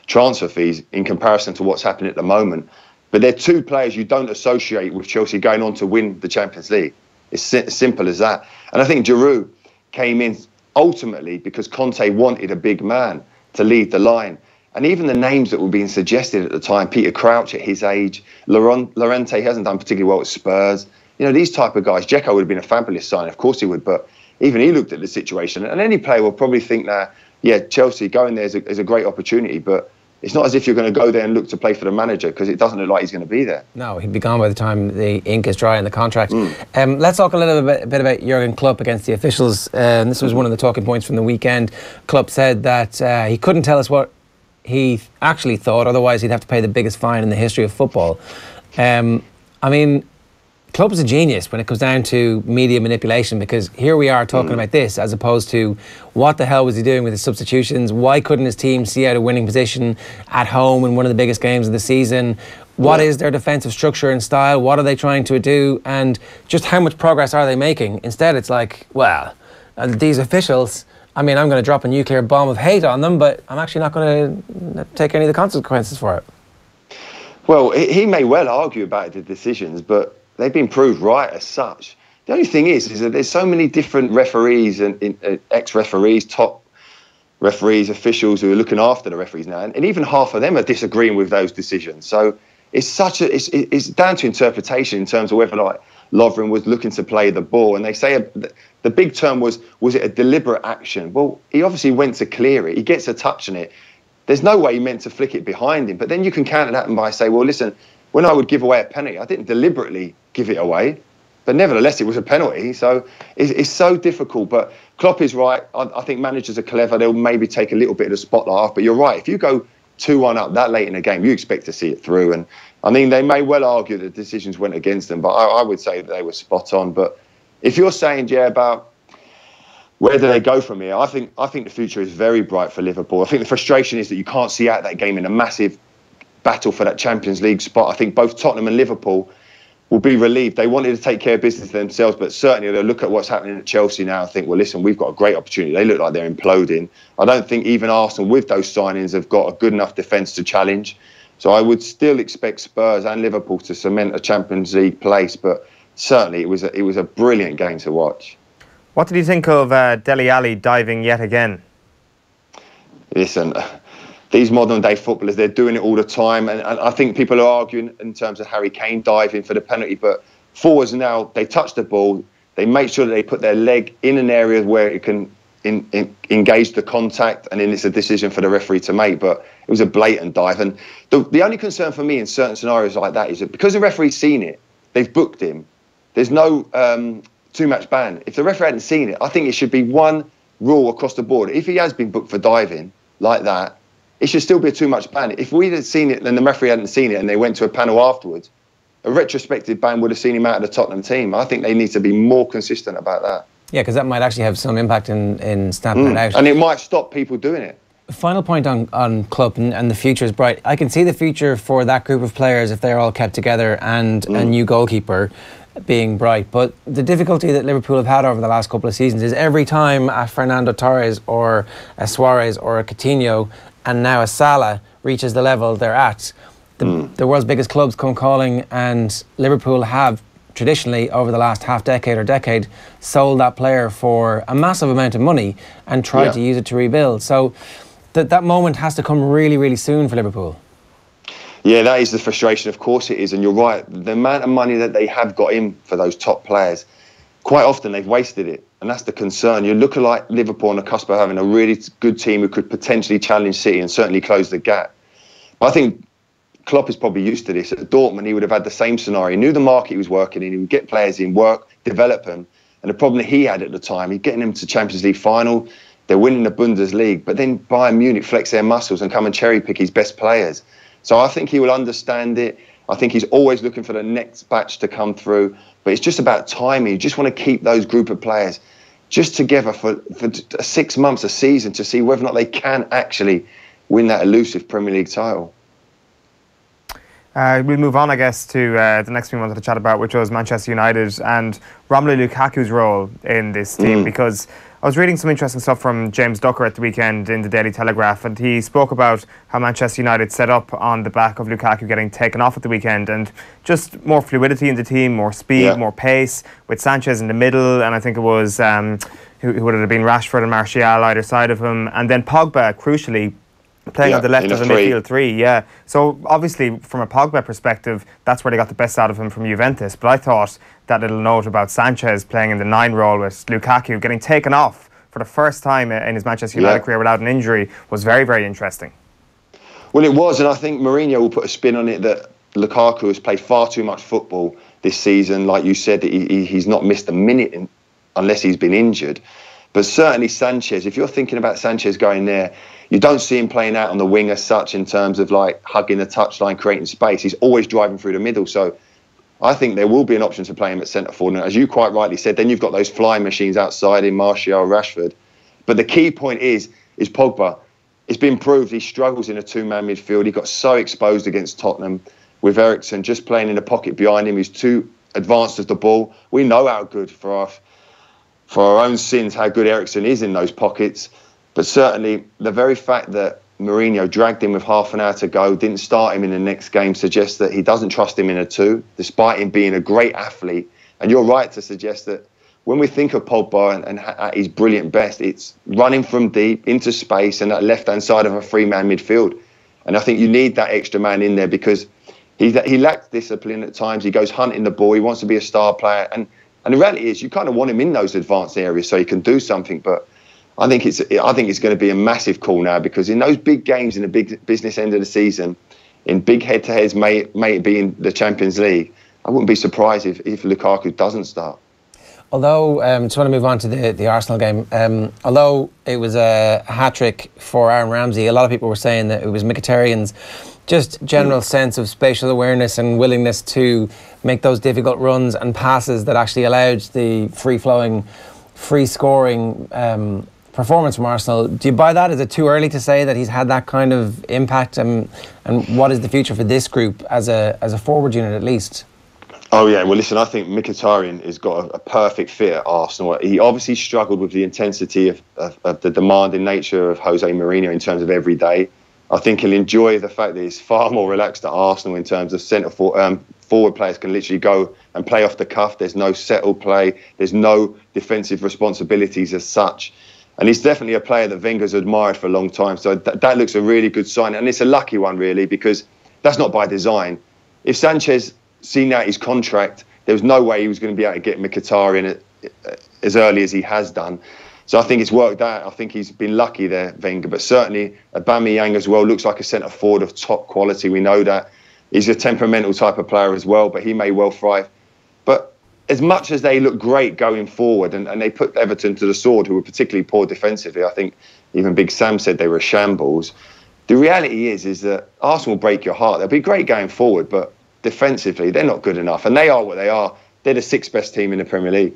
transfer fees in comparison to what's happening at the moment. But they're 2 players you don't associate with Chelsea going on to win the Champions League. It's as simple as that. And I think Giroud came in ultimately because Conte wanted a big man to lead the line. And even the names that were being suggested at the time, Peter Crouch at his age, Llorente hasn't done particularly well at Spurs. You know, these type of guys, Dzeko would have been a fabulous sign, of course he would, but even he looked at the situation. And any player will probably think that, yeah, Chelsea going there is a great opportunity, but it's not as if you're going to go there and look to play for the manager because it doesn't look like he's going to be there. No, he'd be gone by the time the ink is dry in the contract. Let's talk a little bit about Jurgen Klopp against the officials. This was one of the talking points from the weekend. Klopp said that he couldn't tell us what he actually thought, otherwise he'd have to pay the biggest fine in the history of football. I mean, Klopp's a genius when it comes down to media manipulation, because here we are talking about this as opposed to what the hell was he doing with his substitutions? Why couldn't his team see out a winning position at home in one of the biggest games of the season? What is their defensive structure and style? What are they trying to do? And just how much progress are they making? Instead, it's like, well, these officials, I mean, I'm going to drop a nuclear bomb of hate on them, but I'm actually not going to take any of the consequences for it. Well, he may well argue about the decisions, but they've been proved right as such. The only thing is that there's so many different referees and ex-referees, top referees, officials who are looking after the referees now, and even half of them are disagreeing with those decisions. So it's down to interpretation in terms of whether like Lovren was looking to play the ball, and they say the big term was it a deliberate action? Well, he obviously went to clear it. He gets a touch on it. there's no way he meant to flick it behind him. But then you can counter that by say, well, listen, when I would give away a penalty, I didn't deliberately give it away, but nevertheless, it was a penalty. So it's so difficult. But Klopp is right. I think managers are clever. They'll maybe take a little bit of the spotlight off. But you're right. If you go 2-1 up that late in the game, you expect to see it through. And I mean, they may well argue that decisions went against them, but I would say that they were spot on. But if you're saying, about where do they go from here, I think the future is very bright for Liverpool. I think the frustration is that you can't see out that game in a massive battle for that Champions League spot. I think both Tottenham and Liverpool will be relieved. They wanted to take care of business themselves, but certainly they'll look at what's happening at Chelsea now and think, well, listen, we've got a great opportunity. They look like they're imploding. I don't think even Arsenal, with those signings, have got a good enough defence to challenge. So I would still expect Spurs and Liverpool to cement a Champions League place, but certainly it was a brilliant game to watch. What did you think of Dele Alli diving yet again? Listen, these modern day footballers, they're doing it all the time. And I think people are arguing in terms of Harry Kane diving for the penalty. But forwards now, they touch the ball. They make sure that they put their leg in an area where it can engage the contact. And then it's a decision for the referee to make. But it was a blatant dive. And the only concern for me in certain scenarios like that is that because the referee's seen it, they've booked him. There's no two-match ban. If the referee hadn't seen it, I think it should be one rule across the board. If he has been booked for diving like that, it should still be a too-much ban. If we'd had seen it and the referee hadn't seen it and they went to a panel afterwards, a retrospective ban would have seen him out of the Tottenham team. I think they need to be more consistent about that. Yeah, because that might actually have some impact in stamping it out. And it might stop people doing it. Final point on Klopp and the future is bright. I can see the future for that group of players if they're all kept together and a new goalkeeper being bright. But the difficulty that Liverpool have had over the last couple of seasons is every time a Fernando Torres or a Suarez or a Coutinho and now a Salah reaches the level they're at, the world's biggest clubs come calling, and Liverpool have traditionally over the last half decade or decade sold that player for a massive amount of money and tried to use it to rebuild. So that moment has to come really, really soon for Liverpool. Yeah, that is the frustration. Of course it is. And you're right. The amount of money that they have got in for those top players, quite often they've wasted it. And that's the concern. You're looking like Liverpool on the cusp of having a really good team who could potentially challenge City and certainly close the gap. But I think Klopp is probably used to this. At Dortmund, he would have had the same scenario. He knew the market he was working in. He would get players in, work, develop them. And the problem that he had at the time, he's getting them to Champions League final. They're winning the Bundesliga. But then Bayern Munich flex their muscles and come and cherry pick his best players. So I think he will understand it. I think he's always looking for the next batch to come through. But it's just about timing. You just want to keep those group of players just together for 6 months, a season, to see whether or not they can actually win that elusive Premier League title. We'll move on, I guess, to the next thing we wanted to chat about, which was Manchester United and Romelu Lukaku's role in this team, because I was reading some interesting stuff from James Ducker at the weekend in the Daily Telegraph, and he spoke about how Manchester United set up on the back of Lukaku getting taken off at the weekend, and just more fluidity in the team, more speed, more pace, with Sanchez in the middle, and I think it was, who would it have been, Rashford and Martial either side of him, and then Pogba, crucially, playing on the left as a midfield three, So obviously, from a Pogba perspective, that's where they got the best out of him from Juventus. But I thought that little note about Sanchez playing in the 9 role with Lukaku getting taken off for the first time in his Manchester United career without an injury was very, very interesting. Well, it was, and I think Mourinho will put a spin on it that Lukaku has played far too much football this season. Like you said, he's not missed a minute unless he's been injured. But certainly Sanchez, if you're thinking about Sanchez going there, you don't see him playing out on the wing as such in terms of like hugging the touchline, creating space. He's always driving through the middle. So I think there will be an option to play him at centre forward. And as you quite rightly said, then you've got those flying machines outside in Martial, Rashford. But the key point is Pogba. It's been proved he struggles in a two-man midfield. He got so exposed against Tottenham with Eriksen just playing in the pocket behind him. He's too advanced with the ball. We know how good for our own sins how good Eriksen is in those pockets. But certainly the very fact that Mourinho dragged him with half an hour to go, didn't start him in the next game, suggests that he doesn't trust him in a 2, despite him being a great athlete. And you're right to suggest that when we think of Pogba and at his brilliant best, it's running from deep into space and that left-hand side of a 3-man midfield. And I think you need that extra man in there because he lacks discipline at times. He goes hunting the ball. He wants to be a star player. And the reality is you kind of want him in those advanced areas so he can do something. But I think it's going to be a massive call now, because in those big games in the big business end of the season, in big head-to-heads, may it be in the Champions League, I wouldn't be surprised if Lukaku doesn't start. Although, just want to move on to the Arsenal game. Although it was a hat-trick for Aaron Ramsey, a lot of people were saying that it was Mkhitaryan's just general sense of spatial awareness and willingness to make those difficult runs and passes that actually allowed the free-flowing, free-scoring performance from Arsenal. Do you buy that? Is it too early to say that he's had that kind of impact? And what is the future for this group as a forward unit at least? Oh yeah, well listen, I think Mkhitaryan has got a perfect fit at Arsenal. He obviously struggled with the intensity of the demanding nature of Jose Mourinho in terms of every day. I think he'll enjoy the fact that he's far more relaxed at Arsenal in terms of forward players can literally go and play off the cuff. There's no settled play. There's no defensive responsibilities as such. And he's definitely a player that Wenger's admired for a long time. So that looks a really good sign. And it's a lucky one, really, because that's not by design. If Sanchez seen out his contract, there was no way he was going to be able to get Mkhitaryan as early as he has done. So I think it's worked out. I think he's been lucky there, Wenger. But certainly Aubameyang as well looks like a centre forward of top quality. We know that. He's a temperamental type of player as well, but he may well thrive. But as much as they look great going forward, and they put Everton to the sword, who were particularly poor defensively, I think even Big Sam said they were shambles. The reality is that Arsenal will break your heart. They'll be great going forward, but defensively, they're not good enough. And they are what they are. They're the 6th best team in the Premier League.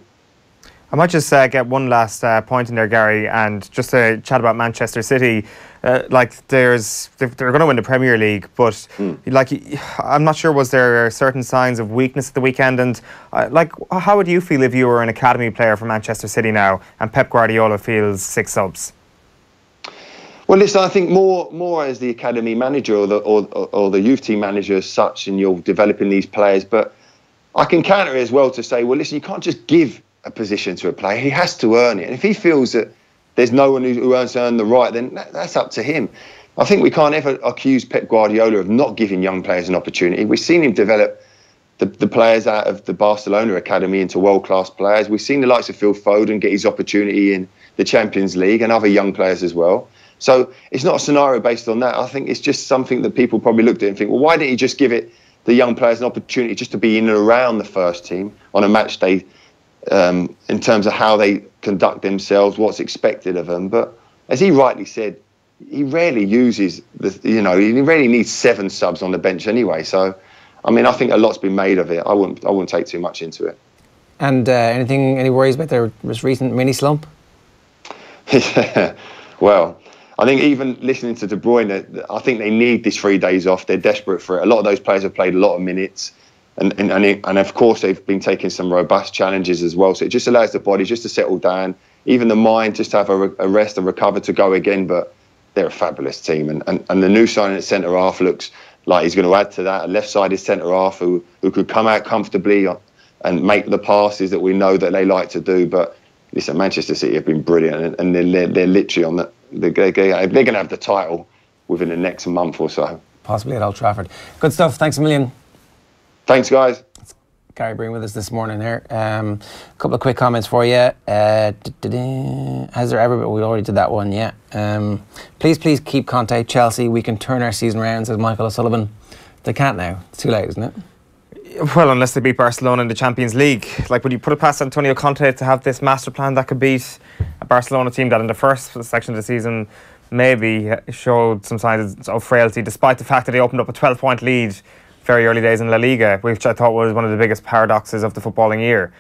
I might just get one last point in there, Gary, and just to chat about Manchester City. They're going to win the Premier League, but I'm not sure, was there certain signs of weakness at the weekend? And how would you feel if you were an academy player for Manchester City now, and Pep Guardiola feels 6 subs? Well, listen, I think more as the academy manager or the youth team manager as such, and you're developing these players. But I can counter it as well to say, well, listen, you can't just give a position to a player. He has to earn it. And if he feels that there's no one who earned the right, then that's up to him. I think we can't ever accuse Pep Guardiola of not giving young players an opportunity. We've seen him develop the players out of the Barcelona academy into world-class players. We've seen the likes of Phil Foden get his opportunity in the Champions League, and other young players as well. So it's not a scenario based on that. I think it's just something that people probably looked at and think, well, why didn't he just give the young players an opportunity just to be in and around the first team on a match day, in terms of how they conduct themselves, what's expected of them. But as he rightly said, he rarely uses he really needs 7 subs on the bench anyway. So, I mean, I think a lot's been made of it. I wouldn't take too much into it. And any worries about their most recent mini-slump? Yeah, well, I think even listening to De Bruyne, I think they need these 3 days off. They're desperate for it. A lot of those players have played a lot of minutes. And of course, they've been taking some robust challenges as well. So it just allows the body just to settle down, even the mind just to have a rest and recover to go again. But they're a fabulous team. And the new signing at centre-half looks like he's going to add to that. A left-sided centre-half who could come out comfortably and make the passes that we know that they like to do. But listen, Manchester City have been brilliant. And they're literally on they're going to have the title within the next month or so. Possibly at Old Trafford. Good stuff. Thanks a million. Thanks, guys. Gary Breen with us this morning here. A couple of quick comments for you. Has there ever been... We already did that one, yeah. Please keep Conte. Chelsea, we can turn our season around, says Michael O'Sullivan. They can't now. It's too late, isn't it? Well, unless they beat Barcelona in the Champions League. Would you put it past Antonio Conte to have this master plan that could beat a Barcelona team that in the first section of the season maybe showed some signs of frailty, despite the fact that they opened up a 12-point lead very early days in La Liga, which I thought was one of the biggest paradoxes of the footballing year.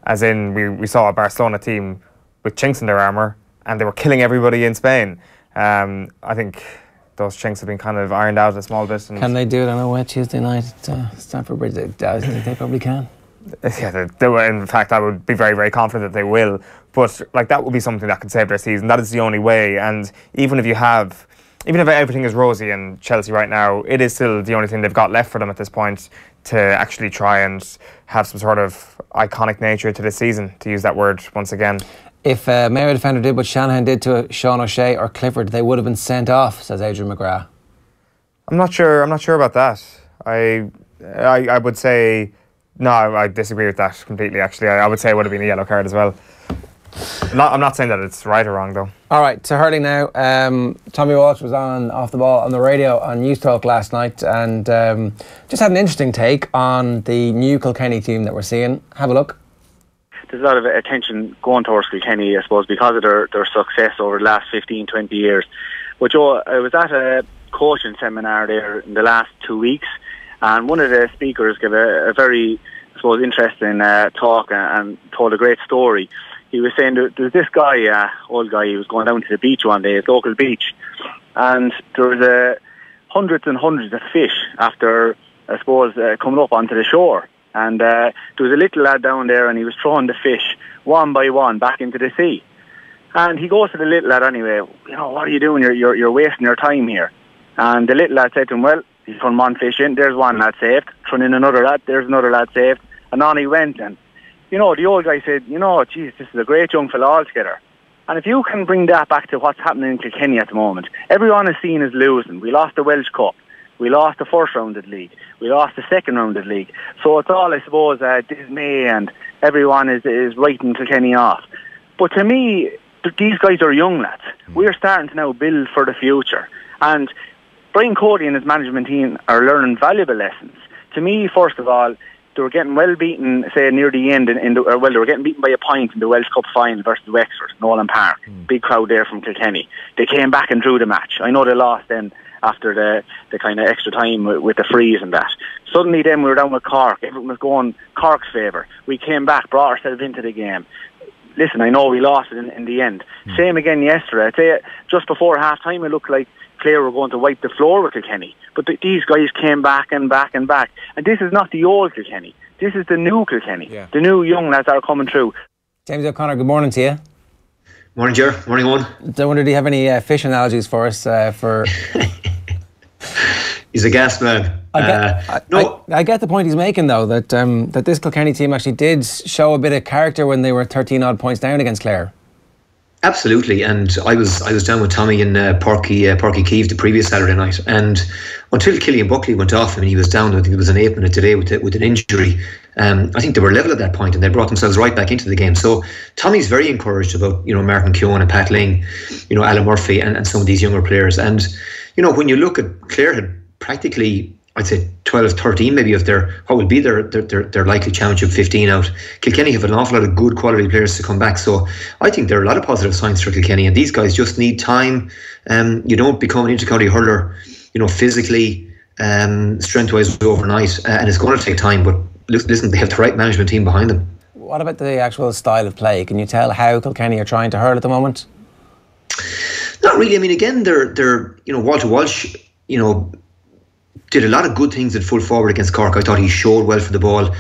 As in, we saw a Barcelona team with chinks in their armour, and they were killing everybody in Spain. I think those chinks have been kind of ironed out a small bit. And can they do it on a wet Tuesday night at Stamford Bridge? I think they probably can. Yeah, in fact, I would be very, very confident that they will. But that would be something that could save their season. That is the only way. And even if everything is rosy in Chelsea right now, it is still the only thing they've got left for them at this point to actually try and have some sort of iconic nature to this season, to use that word once again. If a Mayo defender did what Shanahan did to Sean O'Shea or Clifford, they would have been sent off, says Adrian McGrath. I'm not sure about that. I would say no. I disagree with that completely. Actually, I would say it would have been a yellow card as well. I'm not saying that it's right or wrong, though. All right, to hurling now. Tommy Walsh was on Off the Ball on the radio on News Talk last night, and just had an interesting take on the new Kilkenny team that we're seeing. Have a look. There's a lot of attention going towards Kilkenny, I suppose, because of their success over the last 15, 20 years. But Joe, I was at a coaching seminar there in the last 2 weeks, and one of the speakers gave a very, I suppose, interesting talk and told a great story. He was saying there's this guy, old guy, he was going down to the beach one day, his local beach, and there was hundreds and hundreds of fish after, I suppose, coming up onto the shore. And there was a little lad down there, and he was throwing the fish one by one back into the sea. And he goes to the little lad anyway, you know, what are you doing? You're wasting your time here. And the little lad said to him, well, he's thrown one fish in, there's one lad saved. Thrown in another lad, there's another lad saved. And on he went. And, you know, the old guy said, you know, geez, this is a great young fella altogether. And if you can bring that back to what's happening in Kilkenny at the moment, everyone is seen as losing. We lost the Welsh Cup. We lost the first round of the league. We lost the second round of the league. So it's all, I suppose, dismay, and everyone is writing Kilkenny off. But to me, these guys are young lads. We're starting to now build for the future. And Breen, Cody and his management team are learning valuable lessons. To me, first of all, they were getting well beaten, say, near the end. They were getting beaten by a point in the Welsh Cup final versus Wexford, Nolan Park. Big crowd there from Kilkenny. They came back and drew the match. I know they lost then after the kind of extra time with the freeze and that. Suddenly then we were down with Cork. Everyone was going Cork's favour. We came back, brought ourselves into the game. Listen, I know we lost it in the end. Same again yesterday. I'd say just before half-time it looked like Clare were going to wipe the floor with Kilkenny. But these guys came back and back and back. And this is not the old Kilkenny. This is the new Kilkenny. Yeah. The new young lads are coming through. Jamesie O'Connor, good morning to you. Morning, Ger. Morning, Owen. I wonder, do you have any fish analogies for us? He's a gas man. I get the point he's making, though, that this Kilkenny team actually did show a bit of character when they were 13 odd points down against Clare. Absolutely, and I was down with Tommy in Porky Keeve the previous Saturday night, and until Killian Buckley went off, I mean, he was down, I think it was an 8 minute delay with an injury. I think they were level at that point, and they brought themselves right back into the game. So Tommy's very encouraged about, you know, Martin Keown and Pat Ling, you know, Alan Murphy and some of these younger players. And, you know, when you look at Clare had practically, I'd say 12, 13 maybe of what would be their likely championship 15 out. Kilkenny have an awful lot of good quality players to come back. So I think there are a lot of positive signs for Kilkenny, and these guys just need time. You don't become an inter-county hurler, you know, physically, strength-wise overnight, and it's going to take time. But listen, they have the right management team behind them. What about the actual style of play? Can you tell how Kilkenny are trying to hurl at the moment? Not really. I mean, again, they're you know, Walter Walsh, you know, did a lot of good things at full forward against Cork. I thought he showed well for the ball.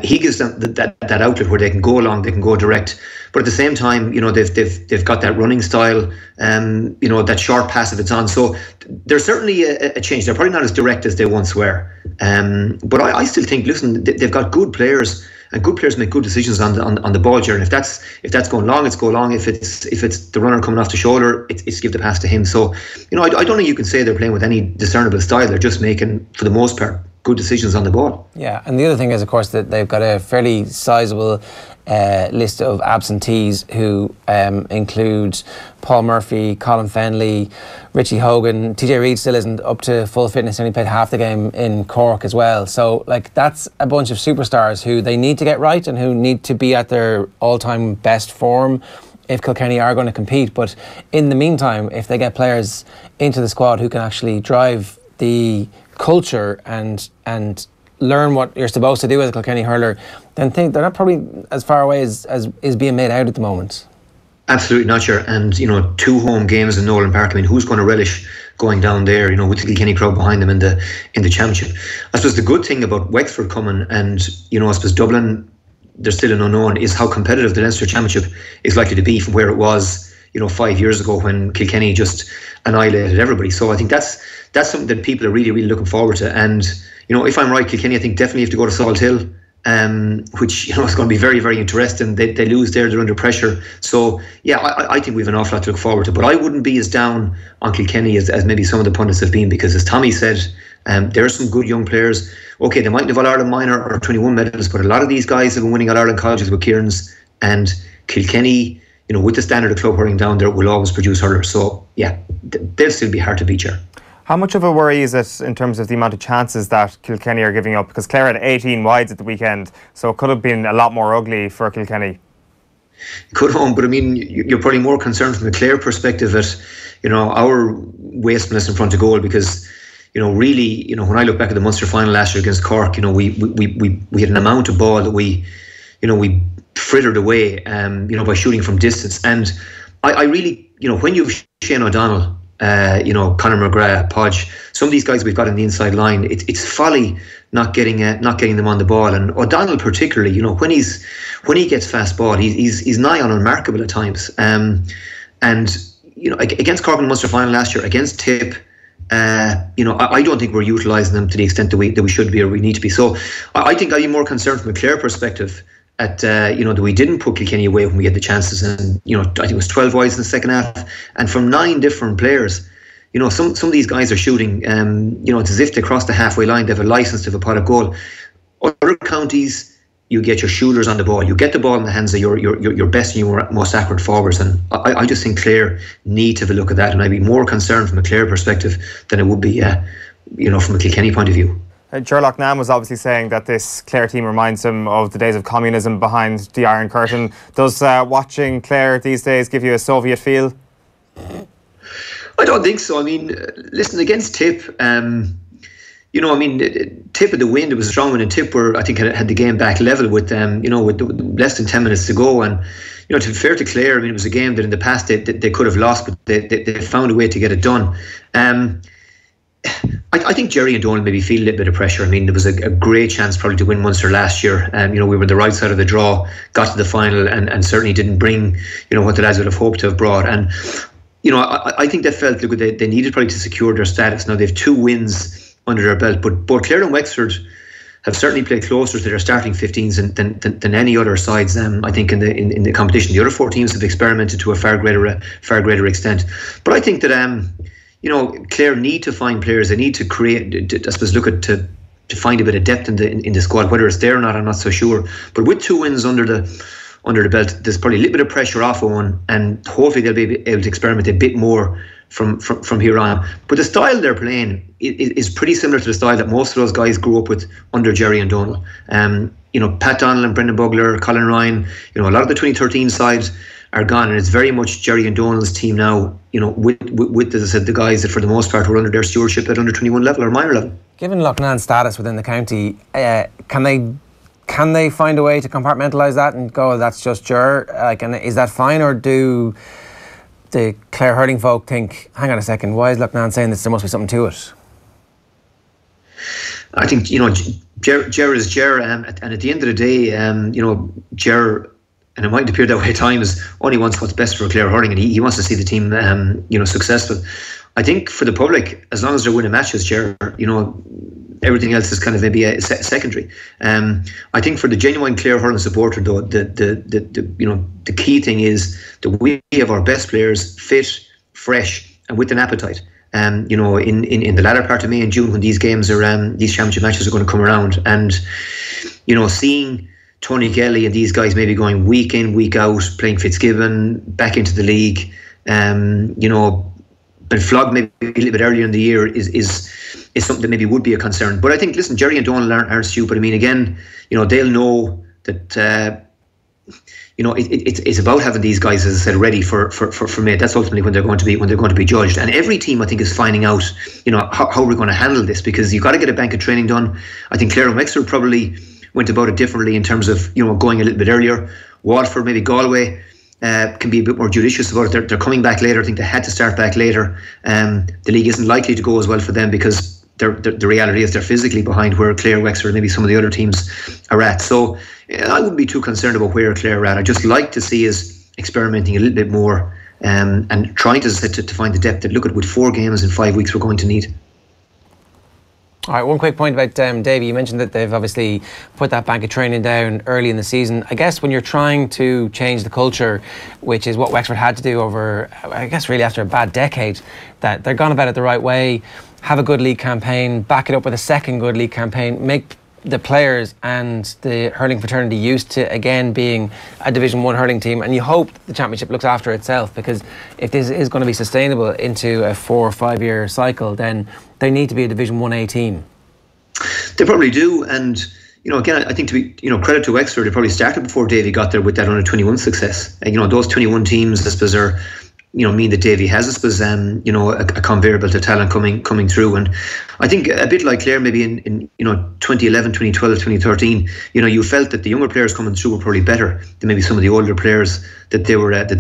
He gives them that outlet where they can go long, they can go direct. But at the same time, you know, they've got that running style, you know, that short pass if it's on. So there's certainly a change. They're probably not as direct as they once were. But I still think, listen, they've got good players, and good players make good decisions on the ball, Jared. If that's going long, it's go long. If it's the runner coming off the shoulder, it's give the pass to him. So, you know, I don't think you can say they're playing with any discernible style. They're just making, for the most part, good decisions on the ball. Yeah, and the other thing is, of course, that they've got a fairly sizable list of absentees who include Paul Murphy, Colin Fenley, Richie Hogan. TJ Reid still isn't up to full fitness, only played half the game in Cork as well. So, like, that's a bunch of superstars who they need to get right and who need to be at their all-time best form if Kilkenny are going to compete. But in the meantime, if they get players into the squad who can actually drive the culture and learn what you're supposed to do as a Kilkenny hurler, then think they're not probably as far away as is being made out at the moment. Absolutely not, sure. And, you know, 2 home games in Nolan Park. I mean, who's going to relish going down there, you know, with the Kilkenny crowd behind them in the championship? I suppose the good thing about Wexford coming, and, you know, I suppose Dublin, there's still an unknown, is how competitive the Leinster Championship is likely to be from where it was, you know, 5 years ago when Kilkenny just annihilated everybody. So I think that's something that people are really, really looking forward to. And, you know, if I'm right, Kilkenny, I think definitely have to go to Salt Hill, which, you know, is going to be very, very interesting. They lose there, they're under pressure. So, yeah, I think we have an awful lot to look forward to. But I wouldn't be as down on Kilkenny as maybe some of the pundits have been, because, as Tommy said, there are some good young players. Okay, they mightn't have All-Ireland minor or 21 medals, but a lot of these guys have been winning All-Ireland colleges with Kieran's, and Kilkenny, with the standard of club hurling down there, will always produce hurlers. So yeah, they'll still be hard to beat, Ger. How much of a worry is it in terms of the amount of chances that Kilkenny are giving up? Because Clare had 18 wides at the weekend, so it could have been a lot more ugly for Kilkenny. It could have, but I mean, you're probably more concerned from a Clare perspective at, our wastefulness in front of goal, because, really, when I look back at the Munster final last year against Cork, we had an amount of ball that we frittered away, by shooting from distance. And I really, when you've Shane O'Donnell, Conor McGrath, Podge, some of these guys we've got on the inside line, it's folly not getting them on the ball. And O'Donnell particularly, when he gets fast ball, he's nigh on unmarkable at times. And against Cork in the Munster final last year, against Tip, I don't think we're utilising them to the extent that we should be or we need to be. So I think I'd be more concerned from a Clare perspective at that we didn't put Kilkenny away when we had the chances, and I think it was 12 wides in the second half, and from 9 different players. Some of these guys are shooting. It's as if they crossed the halfway line. They have a licence to have a pot of goal. Other counties, you get your shooters on the ball. You get the ball in the hands of your best and your most accurate forwards. And I just think Clare need to have a look at that. And I'd be more concerned from a Clare perspective than it would be, from a Kilkenny point of view. Loughnane was obviously saying that this Clare team reminds him of the days of communism behind the Iron Curtain. Does watching Clare these days give you a Soviet feel? I don't think so. I mean, listen, against Tip, Tip at the wind, it was a strong one, and Tip I think had the game back level with them, with less than 10 minutes to go. And, to be fair to Clare, it was a game that in the past they could have lost, but they found a way to get it done. I think Jerry and Donald maybe feel a little bit of pressure. There was a great chance probably to win Munster last year. We were the right side of the draw, got to the final, and certainly didn't bring, what the lads would have hoped to have brought. And, I think they felt they needed probably to secure their status. Now they've 2 wins under their belt, but both Clare and Wexford have certainly played closer to their starting 15s than any other sides. I think in the competition, the other 4 teams have experimented to a far greater extent. But I think that Clare need to find players. They need to create. I suppose look at to find a bit of depth in the squad. Whether it's there or not, I'm not so sure. But with 2 wins under the belt, there's probably a little bit of pressure off one, and hopefully they'll be able to experiment a bit more from here on. But the style they're playing is pretty similar to the style that most of those guys grew up with under Jerry and Donald. Pat Donald and Brendan Bugler, Colin Ryan, a lot of the 2013 sides are gone, and it's very much Jerry and Donald's team now, with as I said, the guys that for the most part were under their stewardship at under 21 level or minor level. Given Loughnane's status within the county, can they find a way to compartmentalise that and go, that's just Ger? And is that fine, or do the Clare hurling folk think, hang on a second, why is Loughnane saying this? There must be something to it. I think Ger is Ger, and at the end of the day, Ger, and it might appear that way at times, only wants what's best for Clare hurling, and he wants to see the team successful. I think for the public, as long as they're winning matches, Ger, everything else is kind of maybe a secondary. I think for the genuine Clare hurling supporter, though, the key thing is that we have our best players fit, fresh, and with an appetite. In the latter part of May and June, when these games are these championship matches are going to come around, and seeing Tony Kelly and these guys maybe going week in, week out, playing Fitzgibbon back into the league, been flogged maybe a little bit earlier in the year is something that maybe would be a concern. But I think, listen, Jerry and Donald aren't stupid. Again, they'll know that it's about having these guys, as I said, ready for May. That's ultimately when they're going to be judged. And every team, I think, is finding out, how we're going to handle this, because you've got to get a bank of training done. I think Clare and Wexford probably went about it differently in terms of going a little bit earlier. Waterford, maybe Galway, can be a bit more judicious about it. They're coming back later. I think they had to start back later. The league isn't likely to go as well for them because the reality is they're physically behind where Clare, Wexford, maybe some of the other teams are at. So I wouldn't be too concerned about where Clare are at. I just like to see us experimenting a little bit more and trying to find the depth that, look at, with 4 games in 5 weeks we're going to need. All right, one quick point about Davy. You mentioned that they've obviously put that bank of training down early in the season. I guess when you're trying to change the culture, which is what Wexford had to do over, I guess really after a bad decade, that they're gone about it the right way, have a good league campaign, back it up with a second good league campaign, make the players and the hurling fraternity used to again being a Division 1 hurling team, and you hope the championship looks after itself, because if this is going to be sustainable into a 4 or 5 year cycle, then they need to be a Division 1A team. They probably do, and again, I think to be, credit to Wexford, they probably started before Davy got there with that under 21 success. And, those 21 teams, I suppose, are, mean that Davy has, I suppose, a conveyor belt of talent coming through. And I think a bit like Clare, maybe in 2011, 2012, 2013, you felt that the younger players coming through were probably better than maybe some of the older players that they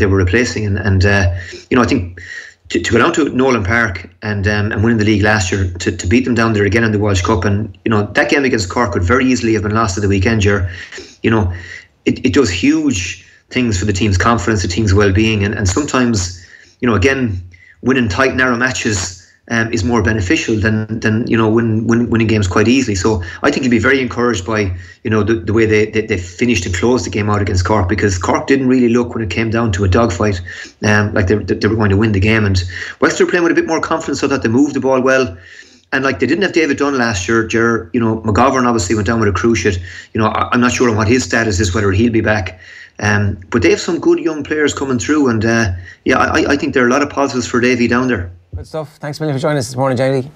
were replacing. And I think to go down to Nolan Park and winning the league last year, to beat them down there again in the Walsh Cup, and that game against Cork could very easily have been lost at the weekend. It does huge things for the team's confidence, the team's well-being, and sometimes again, winning tight, narrow matches is more beneficial than winning games quite easily. So I think you'd be very encouraged by the way they finished and closed the game out against Cork, because Cork didn't really look, when it came down to a dogfight, like they were going to win the game. And Wexford playing with a bit more confidence, so that they moved the ball well. And like, they didn't have David Dunn last year. McGovern obviously went down with a cruciate. I'm not sure on what his status is, whether he'll be back. But they have some good young players coming through, and I think there are a lot of positives for Davy down there. Good stuff. Thanks a million for joining us this morning, Jamie.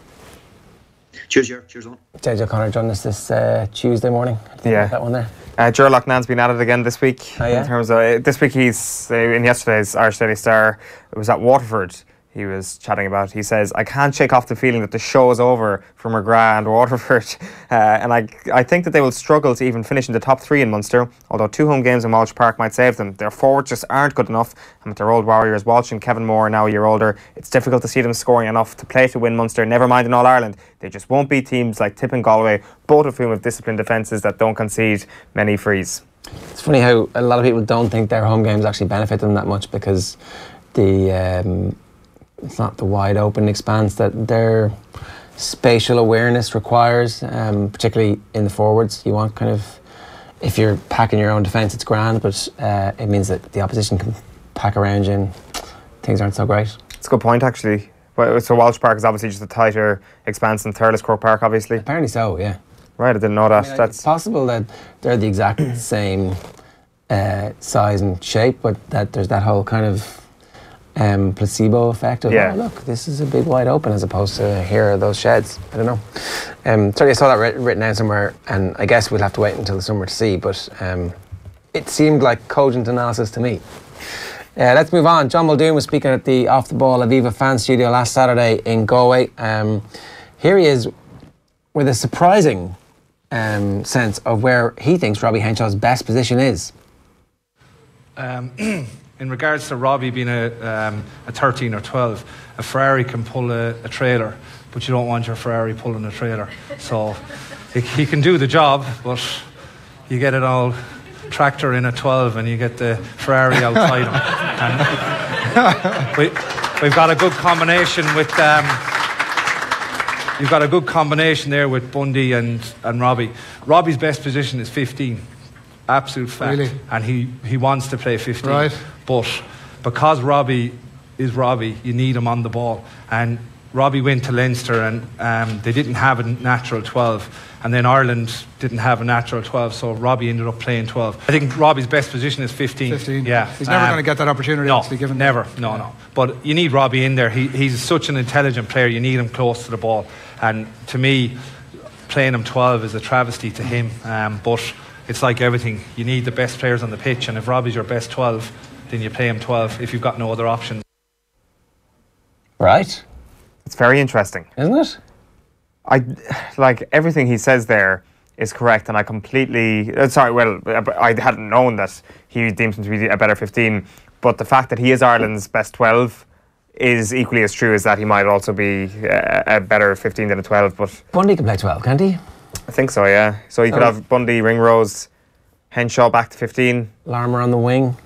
Cheers, Ger. Cheers, on. Jamesie O'Connor joined us this Tuesday morning. Yeah. That one there. Loughnane's been at it again this week. Oh, yeah? In terms of this week, he's in yesterday's Irish Daily Star. It was at Waterford. He was chatting about. He says, "I can't shake off the feeling that the show is over for McGrath and Waterford, and I think that they will struggle to even finish in the top 3 in Munster. Although 2 home games in Walsh Park might save them. Their forwards just aren't good enough, and with their old warriors Walsh and Kevin Moore now a year older, it's difficult to see them scoring enough to play to win Munster. Never mind in All Ireland. They just won't beat teams like Tip and Galway, both of whom have disciplined defences that don't concede many frees." It's funny how a lot of people don't think their home games actually benefit them that much, because it's not the wide open expanse that their spatial awareness requires, particularly in the forwards. You want kind of, if you're packing your own defence, it's grand, but it means that the opposition can pack around you and things aren't so great. It's a good point, actually. So Walsh Park is obviously just a tighter expanse than Thurles Croke Park, obviously. Apparently so, yeah. Right, I didn't know that. It's possible that they're the exact same size and shape, but that there's that whole kind of placebo effect of, oh look, this is a big wide open, as opposed to here are those sheds. I don't know. Sorry, I saw that written down somewhere, and I guess we'll have to wait until the summer to see, but it seemed like cogent analysis to me. Let's move on. John Muldoon was speaking at the Off the Ball Aviva fan studio last Saturday in Galway. Here he is with a surprising sense of where he thinks Robbie Henshaw's best position is. In regards to Robbie being a 13 or 12, a Ferrari can pull a trailer, but you don't want your Ferrari pulling a trailer. So he can do the job, but you get it all tractor in a 12 and you get the Ferrari outside him. And we've got a good combination with you've got a good combination there with Bundy and Robbie. Robbie's best position is 15. Absolute fact. Really? And he wants to play 15. Right. But because Robbie is Robbie, you need him on the ball. And Robbie went to Leinster and they didn't have a natural 12. And then Ireland didn't have a natural 12, so Robbie ended up playing 12. I think Robbie's best position is 15. 15. Yeah. He's never going to get that opportunity. No, to be given. Never. No. But you need Robbie in there. He's such an intelligent player. You need him close to the ball. And to me, playing him 12 is a travesty to him. But it's like everything. You need the best players on the pitch, and if Robbie's your best 12, then you play him 12 if you've got no other options. Right. It's very interesting, isn't it? Like everything he says there is correct, and I completely I hadn't known that he deems him to be a better 15, but the fact that he is Ireland's best 12 is equally as true as that he might also be a better 15 than a 12. But Bundy can play 12, can't he? I think so, yeah. So you could have Bundy, Ringrose, Henshaw back to 15. Larmour on the wing.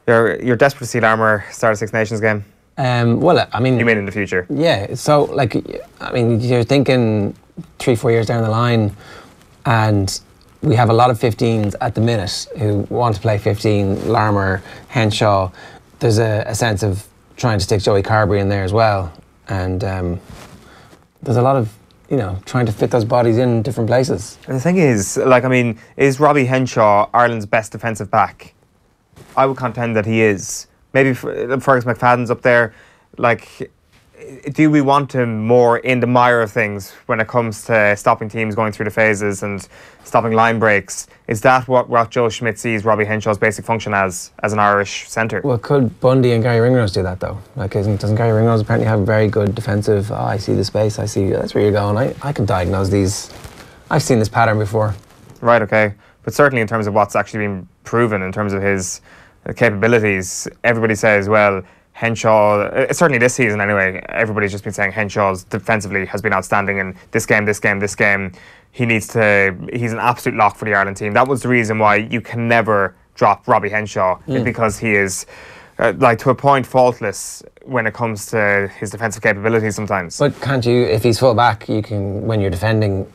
You're desperate to see Larmour start a Six Nations game. Well, I mean... You mean in the future? Yeah, so, like, I mean, you're thinking 3-4 years down the line, and we have a lot of 15s at the minute who want to play 15, Larmour, Henshaw. There's a sense of trying to stick Joey Carberry in there as well, and there's a lot of trying to fit those bodies in different places. And the thing is, is Robbie Henshaw Ireland's best defensive back? I would contend that he is. Maybe Fergus McFadden's up there. Do we want him more in the mire of things when it comes to stopping teams going through the phases and stopping line breaks? Is that what Joe Schmidt sees Robbie Henshaw's basic function as an Irish centre? Well, could Bundy and Gary Ringrose do that though? Doesn't Gary Ringrose apparently have very good defensive, I see the space, I see that's where you're going, I can diagnose these. I've seen this pattern before. Right, okay. But certainly in terms of what's actually been proven in terms of his capabilities, everybody says, well, Henshaw, certainly this season anyway, everybody's just been saying Henshaw's defensively has been outstanding in this game. He's an absolute lock for the Ireland team. That was the reason why you can never drop Robbie Henshaw, because he is to a point faultless when it comes to his defensive capabilities sometimes. But can't you, if he's full back, you can, when you're defending,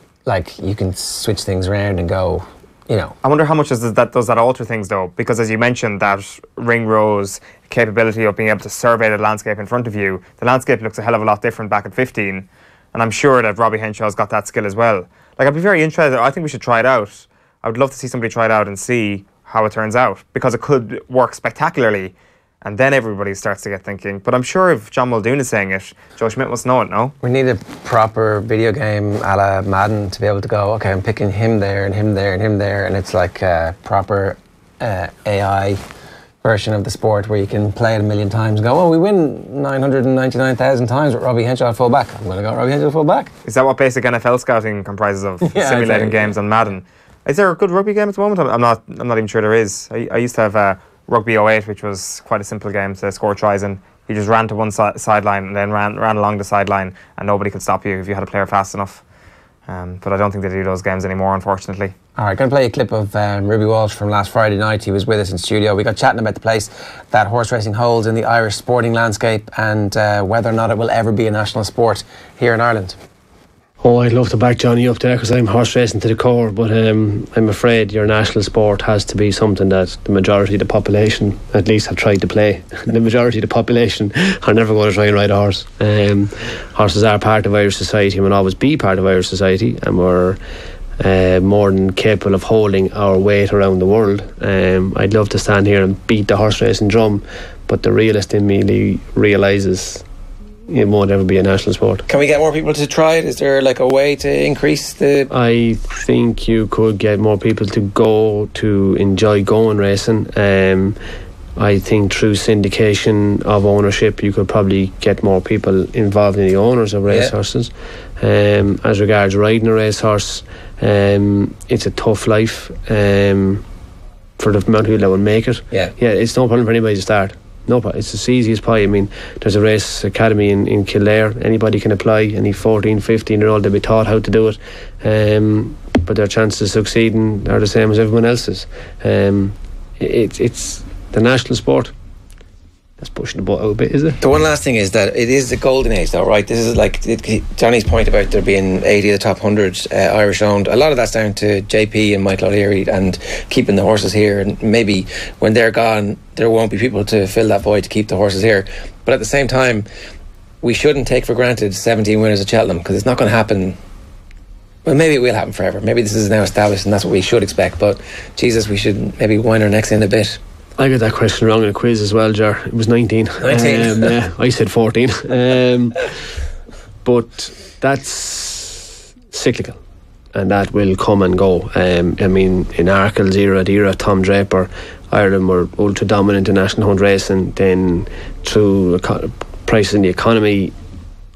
you can switch things around and go, I wonder how much does that alter things though, because as you mentioned, that Ringrose capability of being able to survey the landscape in front of you, the landscape looks a hell of a lot different back at 15, and I'm sure that Robbie Henshaw's got that skill as well. I'd be very interested. I think we should try it out. I would love to see somebody try it out and see how it turns out, because it could work spectacularly, and then everybody starts to get thinking. But I'm sure if John Muldoon is saying it, Joe Schmidt must know it, no? We need a proper video game a la Madden to be able to go, okay, I'm picking him there and him there and him there, and it's like a proper AI version of the sport where you can play it a million times and go, we win 999,000 times with Robbie Henshaw at full back. I'm going to go Robbie Henshaw full back. Is that what basic NFL scouting comprises of? Simulating games on Madden? Is there a good rugby game at the moment? I'm not even sure there is. I used to have Rugby 08, which was quite a simple game to score tries in. You just ran to one sideline and then ran along the sideline, and nobody could stop you if you had a player fast enough. But I don't think they do those games anymore, unfortunately. Alright, going to play a clip of Ruby Walsh from last Friday night. He was with us in studio. We got chatting about the place that horse racing holds in the Irish sporting landscape and whether or not it will ever be a national sport here in Ireland. I'd love to back Johnny up there because I'm horse racing to the core, but I'm afraid your national sport has to be something that the majority of the population at least have tried to play. The majority of the population are never going to try and ride a horse. Horses are part of Irish society and will always be part of Irish society, and we're more than capable of holding our weight around the world. I'd love to stand here and beat the horse racing drum, but the realist in me realises it won't ever be a national sport. Can we get more people to try it? Is there a way to increase the... I think you could get more people to enjoy going racing. I think through syndication of ownership you could probably get more people involved in the owners of racehorses. As regards riding a racehorse, it's a tough life for the amount of people that will make it. It's no problem for anybody to start. No, it's as easy as pie. There's a race academy in Kildare. Anybody can apply. Any 14, 15-year-old, they'll be taught how to do it. But their chances of succeeding are the same as everyone else's. It's the national sport. That's pushing the boat out a bit, is it? The one last thing is that it is a golden age though, right? This is Johnny's point about there being 80 of the top 100 Irish owned. A lot of that's down to JP and Michael O'Leary and keeping the horses here, and maybe when they're gone there won't be people to fill that void to keep the horses here. But at the same time, we shouldn't take for granted 17 winners at Cheltenham, because it's not going to happen. Well, maybe it will happen forever. Maybe this is now established and that's what we should expect, but Jesus, we should maybe wind our necks in a bit. I got that question wrong in a quiz as well, Jar. It was 19. 19? I said 14. But that's cyclical, and that will come and go. In Arkell's era, the era of Tom Draper, Ireland were ultra dominant in national hunt racing. Then through prices in the economy,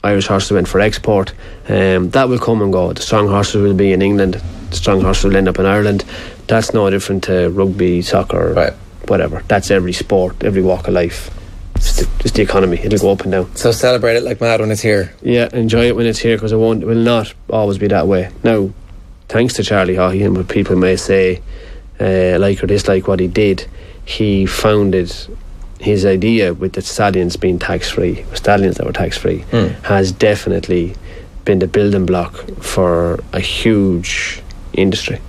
Irish horses went for export. That will come and go. The strong horses will be in England. The strong horses will end up in Ireland. That's no different to rugby, soccer, right, whatever. That's every sport, every walk of life. It's the economy. It'll go up and down. So celebrate it like mad when it's here. Yeah, enjoy it when it's here, because it will not always be that way. Now, thanks to Charlie Haughey, and what people may say like or dislike what he did, he founded his idea with the stallions being tax-free, stallions that were tax-free, has definitely been the building block for a huge industry.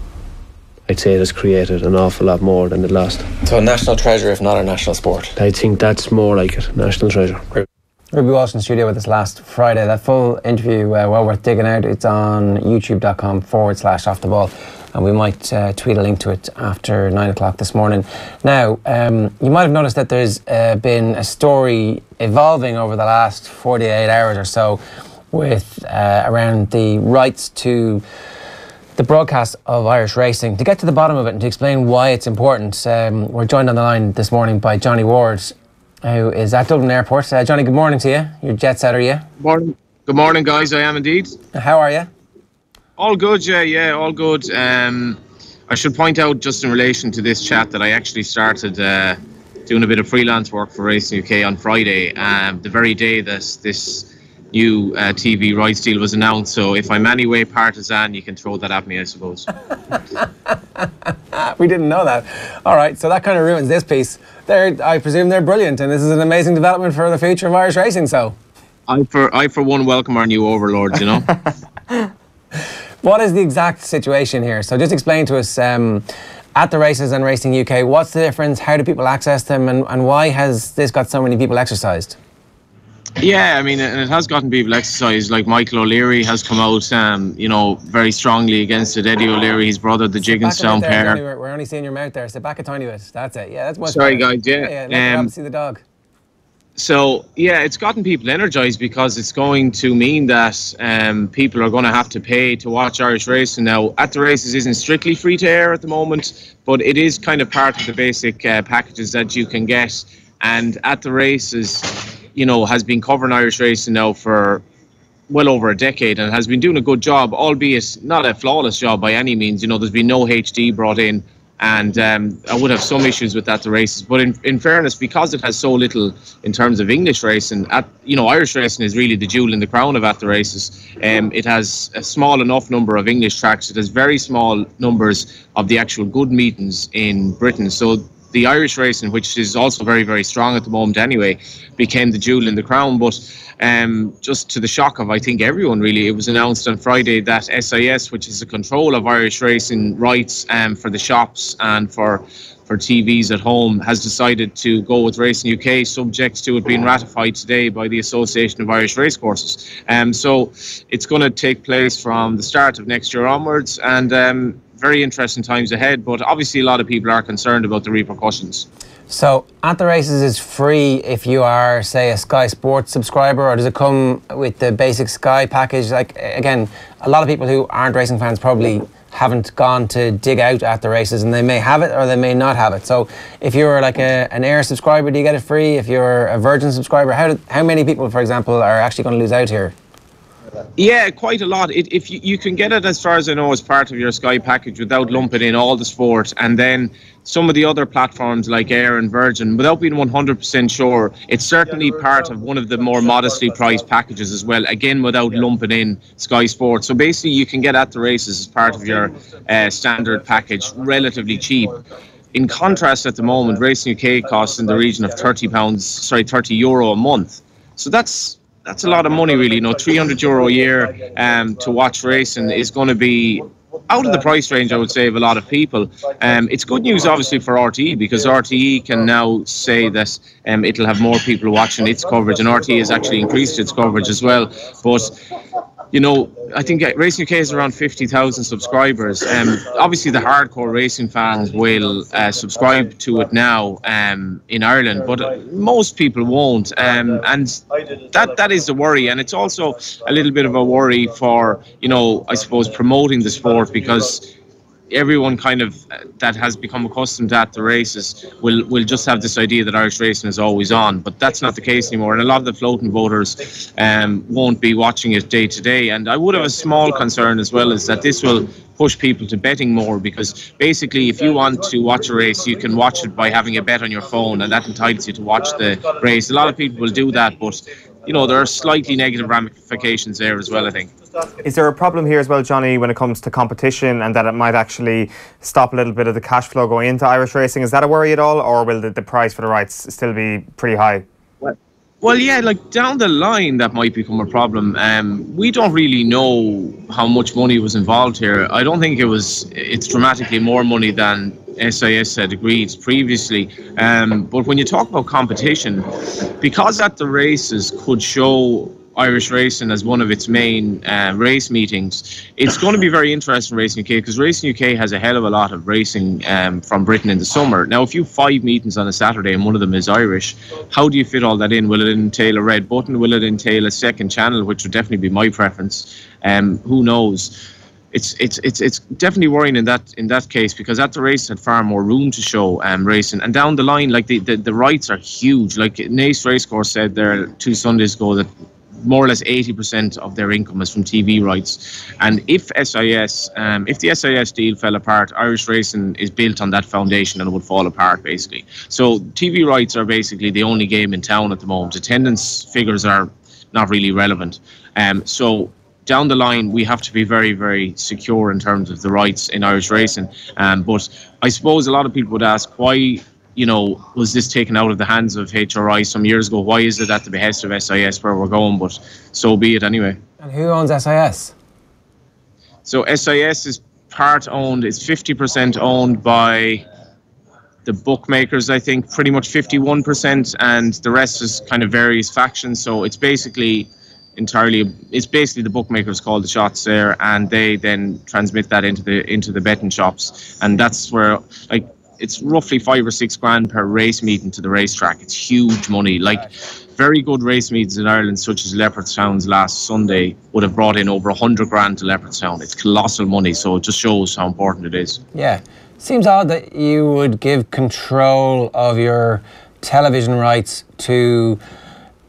I'd say it has created an awful lot more than it lost. So a national treasure, if not a national sport. I think that's more like it, national treasure. Ruby Walsh in the studio with us last Friday. That full interview, well worth digging out. It's on youtube.com/offtheball. And we might tweet a link to it after 9 o'clock this morning. Now, you might have noticed that there's been a story evolving over the last 48 hours or so with around the rights to the broadcast of Irish racing. To get to the bottom of it and to explain why it's important, we're joined on the line this morning by Johnny Ward, who is at Dublin Airport. Johnny, good morning to you. You're jet set, are you? Morning. Good morning, guys. I am indeed. How are you? All good, yeah, all good. I should point out, just in relation to this chat, that I actually started doing a bit of freelance work for Racing UK on Friday, the very day that this new TV rights deal was announced. So if I'm any way partisan, you can throw that at me, I suppose. We didn't know that. All right, so that kind of ruins this piece. I presume they're brilliant, and this is an amazing development for the future of Irish racing. So, I for one welcome our new overlords. You know. What is the exact situation here? So just explain to us, at the races and Racing UK, what's the difference? How do people access them, and why has this got so many people exercised? Yeah, I mean, and it has gotten people exercised. Like Michael O'Leary has come out, very strongly against it. Eddie O'Leary, his brother, the Jigginstown pair. We're only seeing your mouth there. Sit back a tiny bit. That's it. Yeah, that's much Sorry, better. guys. Yeah. Let see the dog. So, yeah, it's gotten people energised because it's going to mean that people are going to have to pay to watch Irish racing. Now, at the races isn't strictly free to air at the moment, but it is kind of part of the basic packages that you can get. And at the races, has been covering Irish racing now for well over a decade and has been doing a good job, albeit not a flawless job by any means. There's been no HD brought in. And I would have some issues with that, the races. But in fairness, because it has so little in terms of English racing, Irish racing is really the jewel in the crown of at the races. It has a small enough number of English tracks. It has very small numbers of the actual good meetings in Britain. So the Irish racing, which is also very, very strong at the moment anyway, became the jewel in the crown. But just to the shock of, I think, everyone really, it was announced on Friday that SIS, which is the control of Irish racing rights for the shops and for TVs at home, has decided to go with Racing UK, subject to it being ratified today by the Association of Irish Racecourses. So it's going to take place from the start of next year onwards, and very interesting times ahead, but obviously a lot of people are concerned about the repercussions. So, at the races is free if you are, say, a Sky Sports subscriber, or does it come with the basic Sky package? Like, again, a lot of people who aren't racing fans probably haven't gone to dig out at the races, and they may have it or they may not have it. So, if you're like an Air subscriber, do you get it free? If you're a Virgin subscriber, how many people, for example, are actually going to lose out here? Yeah, quite a lot. If you can get it, as far as I know, as part of your Sky package without lumping in all the sport, and then some of the other platforms like Air and Virgin, without being 100% sure, it's certainly part of one of the more modestly priced packages as well, again without lumping in Sky Sports. So basically you can get at the races as part of your standard package relatively cheap. In contrast, at the moment, Racing UK costs in the region of €30 a month. So that's a lot of money, really. €300 a year to watch racing is going to be out of the price range, I would say, of a lot of people. It's good news, obviously, for RTE, because RTE can now say that it'll have more people watching its coverage, and RTE has actually increased its coverage as well. But I think Racing UK is around 50,000 subscribers. Obviously, the hardcore racing fans will subscribe to it now in Ireland, but most people won't. And that is the worry. And it's also a little bit of a worry for, I suppose, promoting the sport, because everyone kind of that has become accustomed at the races will just have this idea that Irish racing is always on, but that's not the case anymore, and a lot of the floating voters won't be watching it day to day. And I would have a small concern as well, is that this will push people to betting more, because basically if you want to watch a race, you can watch it by having a bet on your phone, and that entitles you to watch the race. A lot of people will do that, but there are slightly negative ramifications there as well, I think. Is there a problem here as well, Johnny, when it comes to competition, and that it might actually stop a little bit of the cash flow going into Irish racing? Is that a worry at all, or will the price for the rights still be pretty high? Well, yeah, like down the line that might become a problem. We don't really know how much money was involved here. I don't think it's dramatically more money than SIS had agreed previously. But when you talk about competition, because at the races could show Irish racing as one of its main race meetings, it's going to be very interesting, Racing UK, because Racing UK has a hell of a lot of racing from Britain in the summer. Now, if you have 5 meetings on a Saturday and one of them is Irish, how do you fit all that in? Will it entail a red button? Will it entail a second channel, which would definitely be my preference? Who knows? It's definitely worrying in that case, because at the race had far more room to show racing, and down the line, like the rights are huge. Like Naas Racecourse said there 2 Sundays ago that more or less 80% of their income is from TV rights. And if the SIS deal fell apart, Irish racing is built on that foundation and it would fall apart basically. So TV rights are basically the only game in town at the moment. Attendance figures are not really relevant. So down the line, we have to be very, very secure in terms of the rights in Irish racing. But I suppose a lot of people would ask, why was this taken out of the hands of HRI some years ago? Why is it at the behest of SIS where we're going? But so be it anyway. And who owns SIS? So SIS is part owned, it's 50% owned by the bookmakers, I think, pretty much 51%, and the rest is kind of various factions. So it's basically the bookmakers call the shots there, and they then transmit that into the betting shops, and that's where, like, it's roughly 5 or 6 grand per race meeting to the racetrack. It's huge money. Like, very good race meetings in Ireland, such as Leopardstown's last Sunday, would have brought in over 100 grand to Leopardstown. It's colossal money, so it just shows how important it is. Yeah. Seems odd that you would give control of your television rights to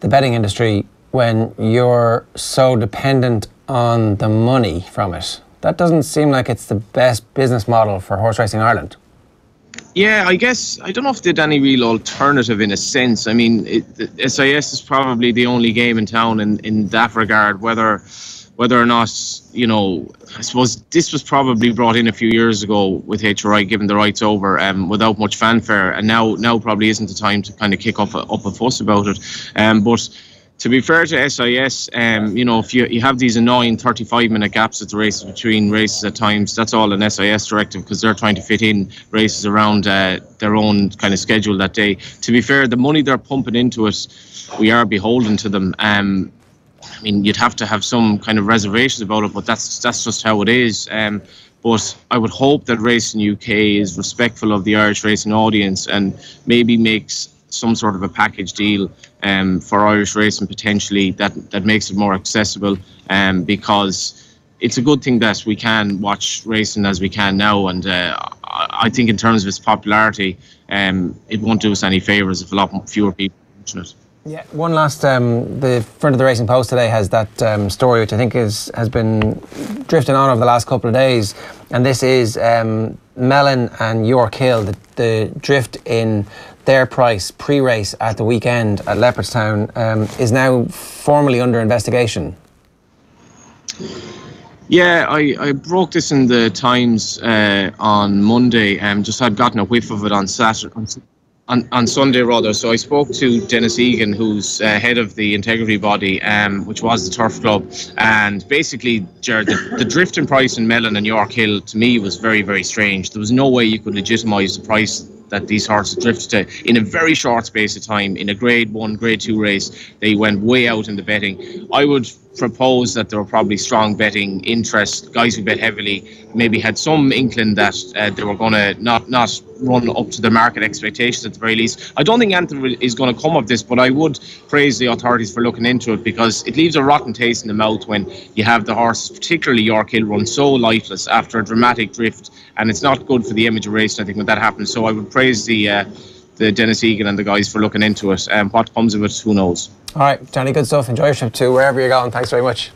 the betting industry when you're so dependent on the money from it. That doesn't seem like it's the best business model for horse racing in Ireland. Yeah, I guess, I don't know if there's any real alternative in a sense. I mean, SIS is probably the only game in town in that regard, whether or not, I suppose this was probably brought in a few years ago with HRI giving the rights over without much fanfare, and now probably isn't the time to kind of kick up a fuss about it. But to be fair to SIS, if you have these annoying 35-minute gaps at the races between races at times, that's all an SIS directive, because they're trying to fit in races around their own kind of schedule that day. To be fair, the money they're pumping into it, we are beholden to them. I mean, you'd have to have some kind of reservations about it, but that's just how it is. But I would hope that Racing UK is respectful of the Irish racing audience and maybe makes some sort of a package deal for Irish racing potentially that makes it more accessible, because it's a good thing that we can watch racing as we can now, and I think in terms of its popularity, it won't do us any favours if a lot fewer people mention it. Yeah, one last, the front of the Racing Post today has that story which I think has been drifting on over the last couple of days, and this is Mellon and York Hill, the drift in their price pre-race at the weekend at Leopardstown is now formally under investigation. Yeah, I broke this in the Times on Monday, just had gotten a whiff of it on Saturday. On Sunday rather. So I spoke to Dennis Egan, who's head of the integrity body, which was the Turf Club, and basically, Jared, the drift in price in Mellon and York Hill to me was very, very strange. There was no way you could legitimise the price that these horses drifted to in a very short space of time. In a Grade 1, Grade 2 race, they went way out in the betting. I would propose that there were probably strong betting interest. Guys who bet heavily maybe had some inkling that they were going to not run up to the market expectations at the very least. I don't think anything is going to come of this, but I would praise the authorities for looking into it, because it leaves a rotten taste in the mouth when you have the horses, particularly York Hill, run so lifeless after a dramatic drift, and it's not good for the image of racing, I think, when that happens. So I would praise the Dennis Egan and the guys for looking into it. What comes of it, who knows? All right, Johnny, good stuff. Enjoy your trip to wherever you're going. Thanks very much.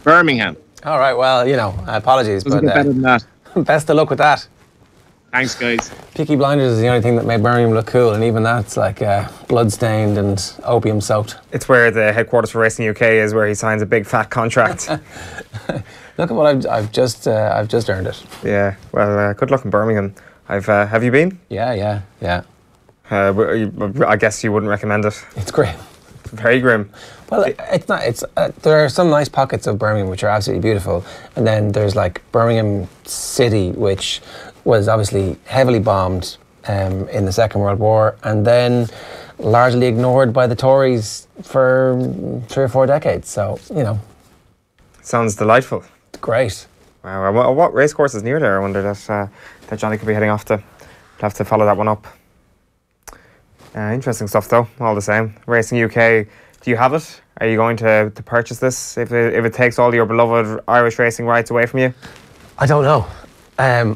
Birmingham. All right, well, apologies, but better than that. Best of luck with that. Thanks, guys. Peaky Blinders is the only thing that made Birmingham look cool, and even that's like blood-stained and opium-soaked. It's where the headquarters for Racing UK is, where he signs a big fat contract. Look at what I've just earned it. Yeah, well, good luck in Birmingham. Have you been? Yeah. I guess you wouldn't recommend it. It's grim. Very grim. Well, it's not. There are some nice pockets of Birmingham which are absolutely beautiful, and then there's like Birmingham City, which was obviously heavily bombed in the Second World War, and then largely ignored by the Tories for 3 or 4 decades. So, you know. Sounds delightful. Great. Wow. What racecourse is near there? I wonder that Johnny could be heading off to. We'll have to follow that one up. Interesting stuff, though, all the same. Racing UK, do you have it? Are you going to purchase this if it takes all your beloved Irish racing rights away from you? I don't know. I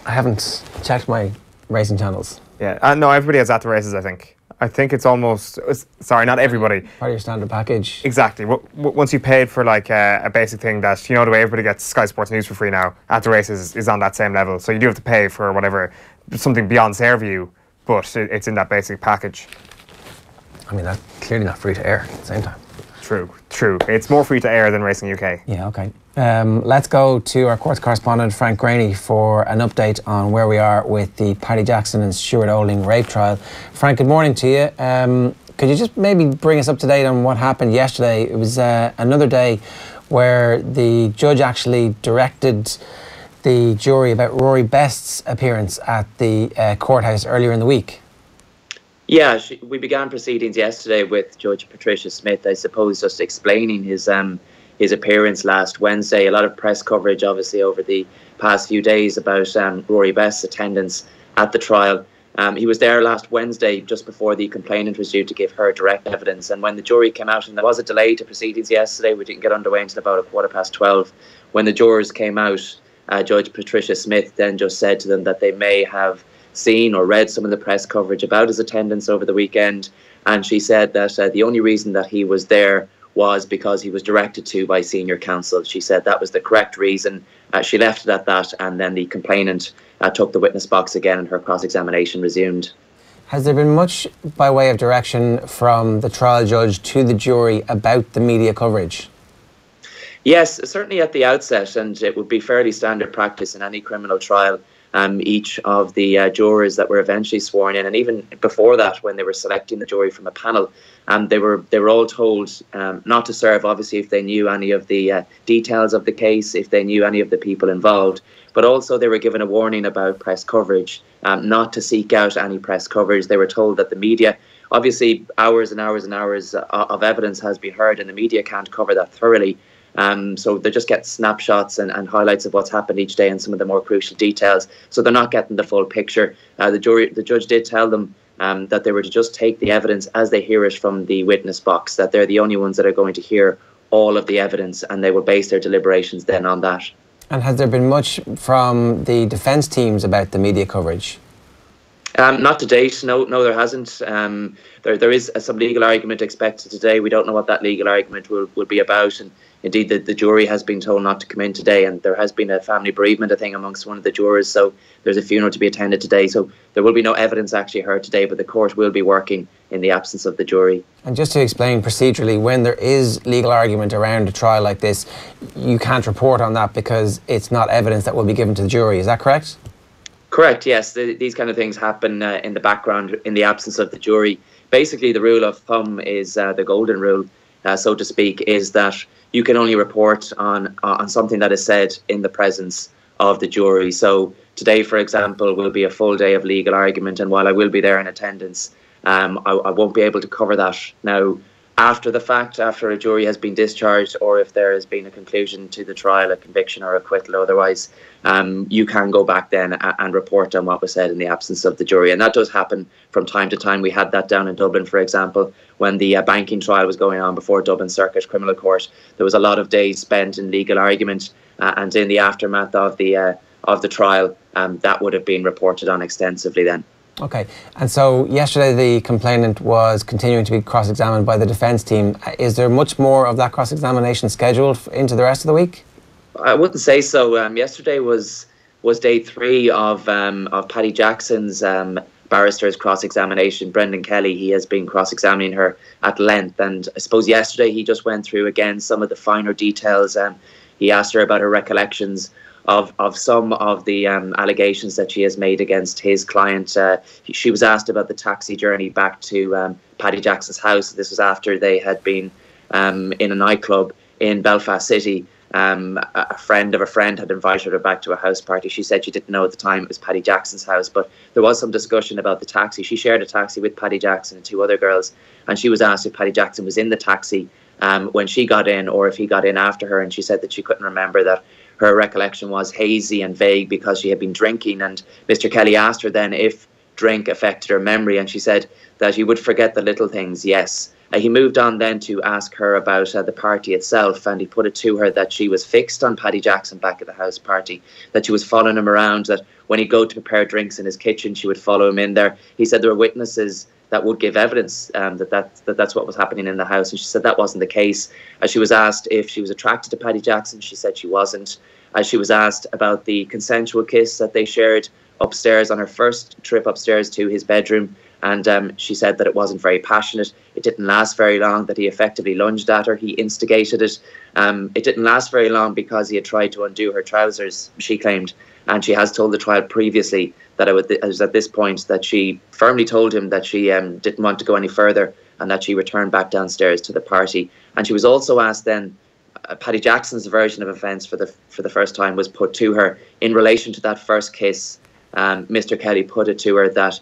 haven't checked my racing channels. Yeah, no, everybody has at the races, I think. I think it's almost, sorry, not everybody. Part of your standard package. Exactly. Once you paid for like a basic thing that, you know, the way everybody gets Sky Sports News for free now, at the races is on that same level. So you do have to pay for whatever, something beyond Sairview, but it's in that basic package. I mean, that's clearly not free to air at the same time. True. It's more free to air than Racing UK. Yeah, okay. Let's go to our courts correspondent, Frank Graney, for an update on where we are with the Paddy Jackson and Stuart Oling rape trial. Frank, good morning to you. Could you just maybe bring us up to date on what happened yesterday? It was another day where the judge actually directed the jury about Rory Best's appearance at the courthouse earlier in the week. Yeah, we began proceedings yesterday with Judge Patricia Smith, I suppose, just explaining his appearance last Wednesday. A lot of press coverage, obviously, over the past few days about Rory Best's attendance at the trial. He was there last Wednesday, just before the complainant was due to give her direct evidence. And when the jury came out, and there was a delay to proceedings yesterday, we didn't get underway until about 12:15. When the jurors came out, Judge Patricia Smith then just said to them that they may have seen or read some of the press coverage about his attendance over the weekend, and she said that the only reason that he was there was because he was directed to by senior counsel. She said that was the correct reason. She left it at that, and then the complainant took the witness box again and her cross-examination resumed. Has there been much by way of direction from the trial judge to the jury about the media coverage? Yes, certainly at the outset, and it would be fairly standard practice in any criminal trial. Each of the jurors that were eventually sworn in, and even before that, when they were selecting the jury from a panel, they were all told not to serve, obviously, if they knew any of the details of the case, if they knew any of the people involved. But also they were given a warning about press coverage, not to seek out any press coverage. They were told that the media, obviously hours and hours and hours of evidence has been heard, and the media can't cover that thoroughly. So they just get snapshots and highlights of what's happened each day and some of the more crucial details. So they're not getting the full picture. The judge did tell them that they were to just take the evidence as they hear it from the witness box, that they're the only ones that are going to hear all of the evidence, and they will base their deliberations then on that. And has there been much from the defence teams about the media coverage? Not to date, no, there hasn't. There is some legal argument expected today. We don't know what that legal argument will be about, and indeed the jury has been told not to come in today, and there has been a family bereavement, I think, amongst one of the jurors, so there's a funeral to be attended today, so there will be no evidence actually heard today, but the court will be working in the absence of the jury. And just to explain procedurally, when there is legal argument around a trial like this, you can't report on that because it's not evidence that will be given to the jury, is that correct? Correct, yes. These kind of things happen in the background in the absence of the jury. Basically, the rule of thumb is the golden rule, so to speak, is that you can only report on something that is said in the presence of the jury. So today, for example, will be a full day of legal argument, and while I will be there in attendance, I won't be able to cover that. Now, after the fact, after a jury has been discharged, or if there has been a conclusion to the trial, a conviction or acquittal otherwise, you can go back then and report on what was said in the absence of the jury. And that does happen from time to time. We had that down in Dublin, for example, when the banking trial was going on before Dublin Circuit Criminal Court. There was a lot of days spent in legal argument, and in the aftermath of the trial, that would have been reported on extensively then. Okay, and so yesterday the complainant was continuing to be cross-examined by the defence team. Is there much more of that cross-examination scheduled into the rest of the week? I wouldn't say so. Yesterday was day 3 of Paddy Jackson's barrister's cross-examination. Brendan Kelly, he has been cross-examining her at length, and I suppose yesterday he just went through again some of the finer details. He asked her about her recollections of some of the allegations that she has made against his client. She was asked about the taxi journey back to Paddy Jackson's house. This was after they had been in a nightclub in Belfast City, a friend of a friend had invited her back to a house party. She said she didn't know at the time it was Paddy Jackson's house, but there was some discussion about the taxi. She shared a taxi with Paddy Jackson and 2 other girls, and she was asked if Paddy Jackson was in the taxi when she got in, or if he got in after her, and she said that she couldn't remember, that her recollection was hazy and vague because she had been drinking. And Mr. Kelly asked her then if drink affected her memory, and she said that he would forget the little things, yes. He moved on then to ask her about the party itself, and he put it to her that she was fixed on Paddy Jackson back at the house party, that she was following him around, that when he'd go to prepare drinks in his kitchen, she would follow him in there. He said there were witnesses that would give evidence that's what was happening in the house, and she said that wasn't the case. As she was asked if she was attracted to Paddy Jackson, she said she wasn't. As she was asked about the consensual kiss that they shared upstairs on her first trip upstairs to his bedroom, and she said that it wasn't very passionate. It didn't last very long, that he effectively lunged at her. He instigated it. It didn't last very long because he had tried to undo her trousers, she claimed. And she has told the trial previously that it was at this point that she firmly told him that she didn't want to go any further, and that she returned back downstairs to the party. And she was also asked then, Paddy Jackson's version of events for the first time was put to her in relation to that first kiss. Mr. Kelly put it to her that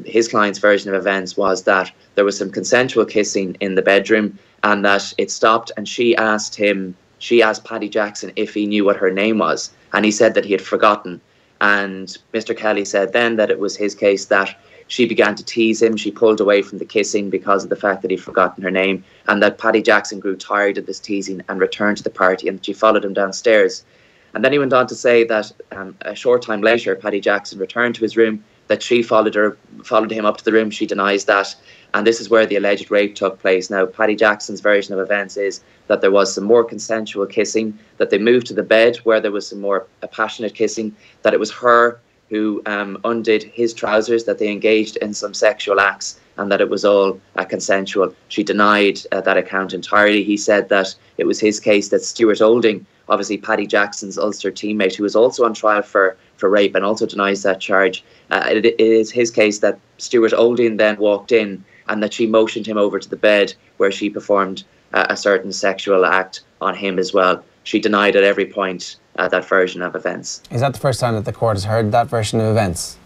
his client's version of events was that there was some consensual kissing in the bedroom, and that it stopped, and she asked Paddy Jackson if he knew what her name was, and he said that he had forgotten. And Mr. Kelly said then that it was his case that she began to tease him. She pulled away from the kissing because of the fact that he'd forgotten her name, and that Paddy Jackson grew tired of this teasing and returned to the party, and she followed him downstairs. And then he went on to say that a short time later, Paddy Jackson returned to his room, that she followed him up to the room. She denies that. And this is where the alleged rape took place. Now, Paddy Jackson's version of events is that there was some more consensual kissing, that they moved to the bed where there was some more passionate kissing, that it was her who undid his trousers, that they engaged in some sexual acts, and that it was all consensual. She denied that account entirely. He said that it was his case that Stuart Olding, obviously Paddy Jackson's Ulster teammate, who was also on trial for rape and also denies that charge, it is his case that Stuart Olding then walked in, and that she motioned him over to the bed where she performed a certain sexual act on him as well. She denied at every point that version of events. Is that the first time that the court has heard that version of events?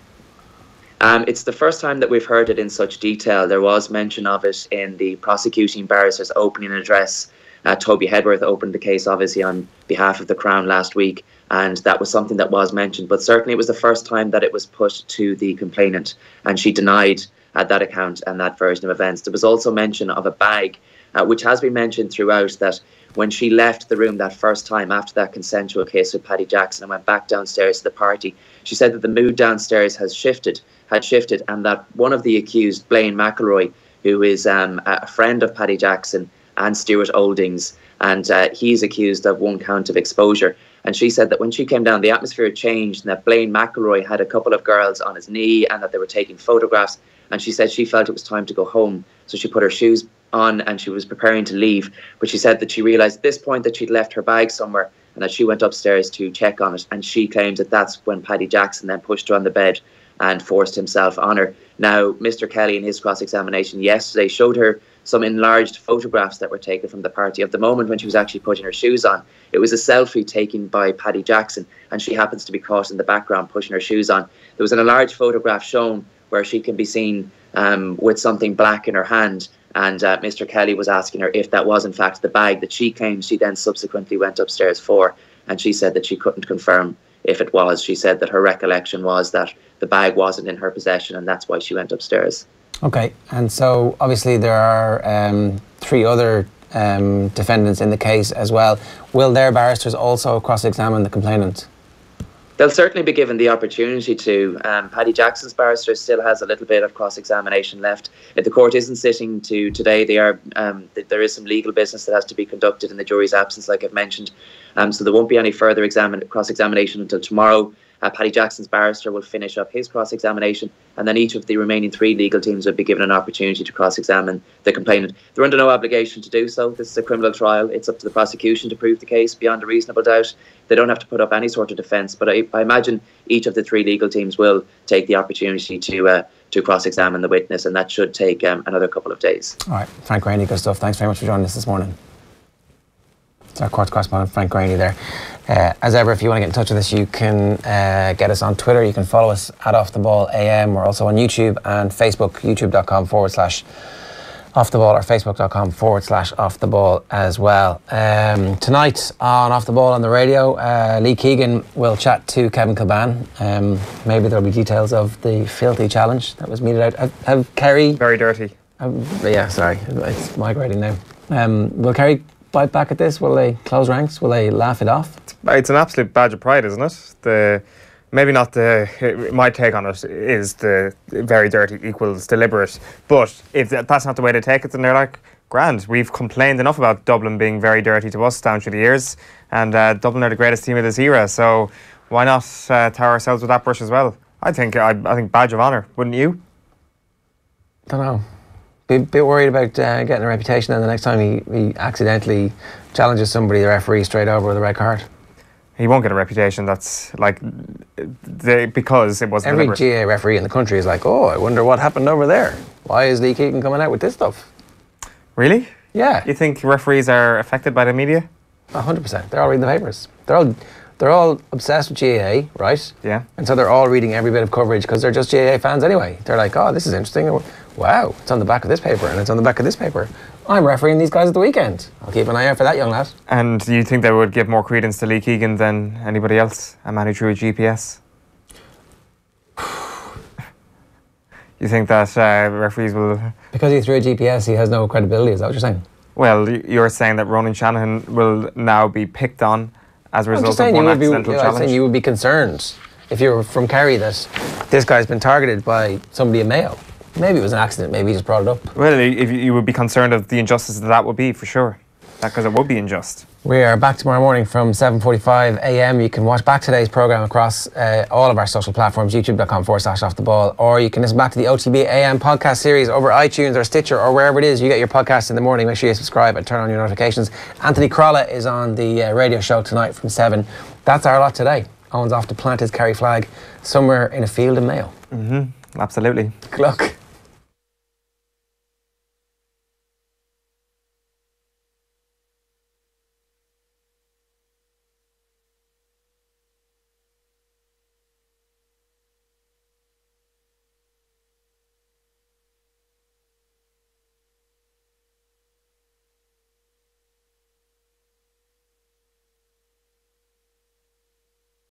It's the first time that we've heard it in such detail. There was mention of it in the prosecuting barrister's opening address. Toby Hedworth opened the case obviously on behalf of the Crown last week, and that was something that was mentioned, but certainly it was the first time that it was put to the complainant, and she denied that account and that version of events. There was also mention of a bag, which has been mentioned throughout, that when she left the room that first time after that consensual kiss with Paddy Jackson and went back downstairs to the party, she said that the mood downstairs had shifted, and that one of the accused, Blaine McElroy, who is a friend of Paddy Jackson and Stuart Olding's, and he's accused of 1 count of exposure. And she said that when she came down, the atmosphere had changed, and that Blaine McElroy had a couple of girls on his knee, and that they were taking photographs. And she said she felt it was time to go home, so she put her shoes on and she was preparing to leave. But she said that she realised at this point that she'd left her bag somewhere, and that she went upstairs to check on it. And she claims that that's when Paddy Jackson then pushed her on the bed and forced himself on her. Now, Mr. Kelly, in his cross-examination yesterday, showed her some enlarged photographs that were taken from the party of the moment when she was actually putting her shoes on. It was a selfie taken by Paddy Jackson, and she happens to be caught in the background pushing her shoes on. There was an enlarged photograph shown where she can be seen with something black in her hand, and Mr. Kelly was asking her if that was in fact the bag that she claims she then subsequently went upstairs for, and she said that she couldn't confirm if it was. She said that her recollection was that the bag wasn't in her possession, and that's why she went upstairs. Okay, and so obviously there are 3 other defendants in the case as well. Will their barristers also cross-examine the complainant? They'll certainly be given the opportunity to. Paddy Jackson's barrister still has a little bit of cross-examination left. If the court isn't sitting today, there is some legal business that has to be conducted in the jury's absence, like I've mentioned. So there won't be any further cross-examination until tomorrow. Paddy Jackson's barrister will finish up his cross-examination, and then each of the remaining 3 legal teams will be given an opportunity to cross-examine the complainant. They're under no obligation to do so. This is a criminal trial. It's up to the prosecution to prove the case beyond a reasonable doubt. They don't have to put up any sort of defence, but I imagine each of the 3 legal teams will take the opportunity to cross-examine the witness, and that should take another couple of days. All right, Frank Rainey, good stuff. Thanks very much for joining us this morning. It's our quartz correspondent, Frank Graney there. As ever, if you want to get in touch with us, you can get us on Twitter. You can follow us at Off The Ball AM. We're also on YouTube and Facebook, youtube.com/Off The Ball or facebook.com/Off The Ball as well. Tonight on Off The Ball on the radio, Lee Keegan will chat to Kevin Kilbane. Maybe there'll be details of the filthy challenge that was meted out. Have Kerry... Very dirty. Yeah, sorry, it's migrating now. Will Kerry bite back at this? Will they close ranks? Will they laugh it off? It's an absolute badge of pride, isn't it? My take on it is the very dirty equals deliberate. But if that's not the way they take it, then they're like, grand. We've complained enough about Dublin being very dirty to us down through the years, and Dublin are the greatest team of this era. So why not tar ourselves with that brush as well? I think badge of honour, wouldn't you? Don't know. Be a bit worried about getting a reputation, and the next time he accidentally challenges somebody, the referee straight over with a red card. He won't get a reputation that's like because it wasn't every deliberate. GAA referee in the country is like, oh, I wonder what happened over there. Why is Lee Keegan coming out with this stuff? Really? Yeah. You think referees are affected by the media? 100%. They're all reading the papers. They're all obsessed with GAA, right? Yeah. And so they're all reading every bit of coverage because they're just GAA fans anyway. They're like, oh, this is interesting. Wow, it's on the back of this paper and it's on the back of this paper. I'm refereeing these guys at the weekend. I'll keep an eye out for that young lad. And do you think they would give more credence to Lee Keegan than anybody else? A man who threw a GPS? You think that referees will... Because he threw a GPS, he has no credibility, is that what you're saying? Well, you're saying that Ronan Shanahan will now be picked on as a result of one accidental challenge? I'm saying you would be concerned if you were from Kerry that this guy's been targeted by somebody in Mayo. Maybe it was an accident, maybe he just brought it up. Well, if you would be concerned of the injustice that would be, for sure. Because it would be unjust. We are back tomorrow morning from 7:45 a.m. You can watch back today's programme across all of our social platforms, youtube.com/Off The Ball, or you can listen back to the OTBAM podcast series over iTunes or Stitcher or wherever it is you get your podcast in the morning. Make sure you subscribe and turn on your notifications. Anthony Crolla is on the radio show tonight from 7. That's our lot today. Owen's off to plant his Kerry flag somewhere in a field in Mayo. Absolutely. Good luck.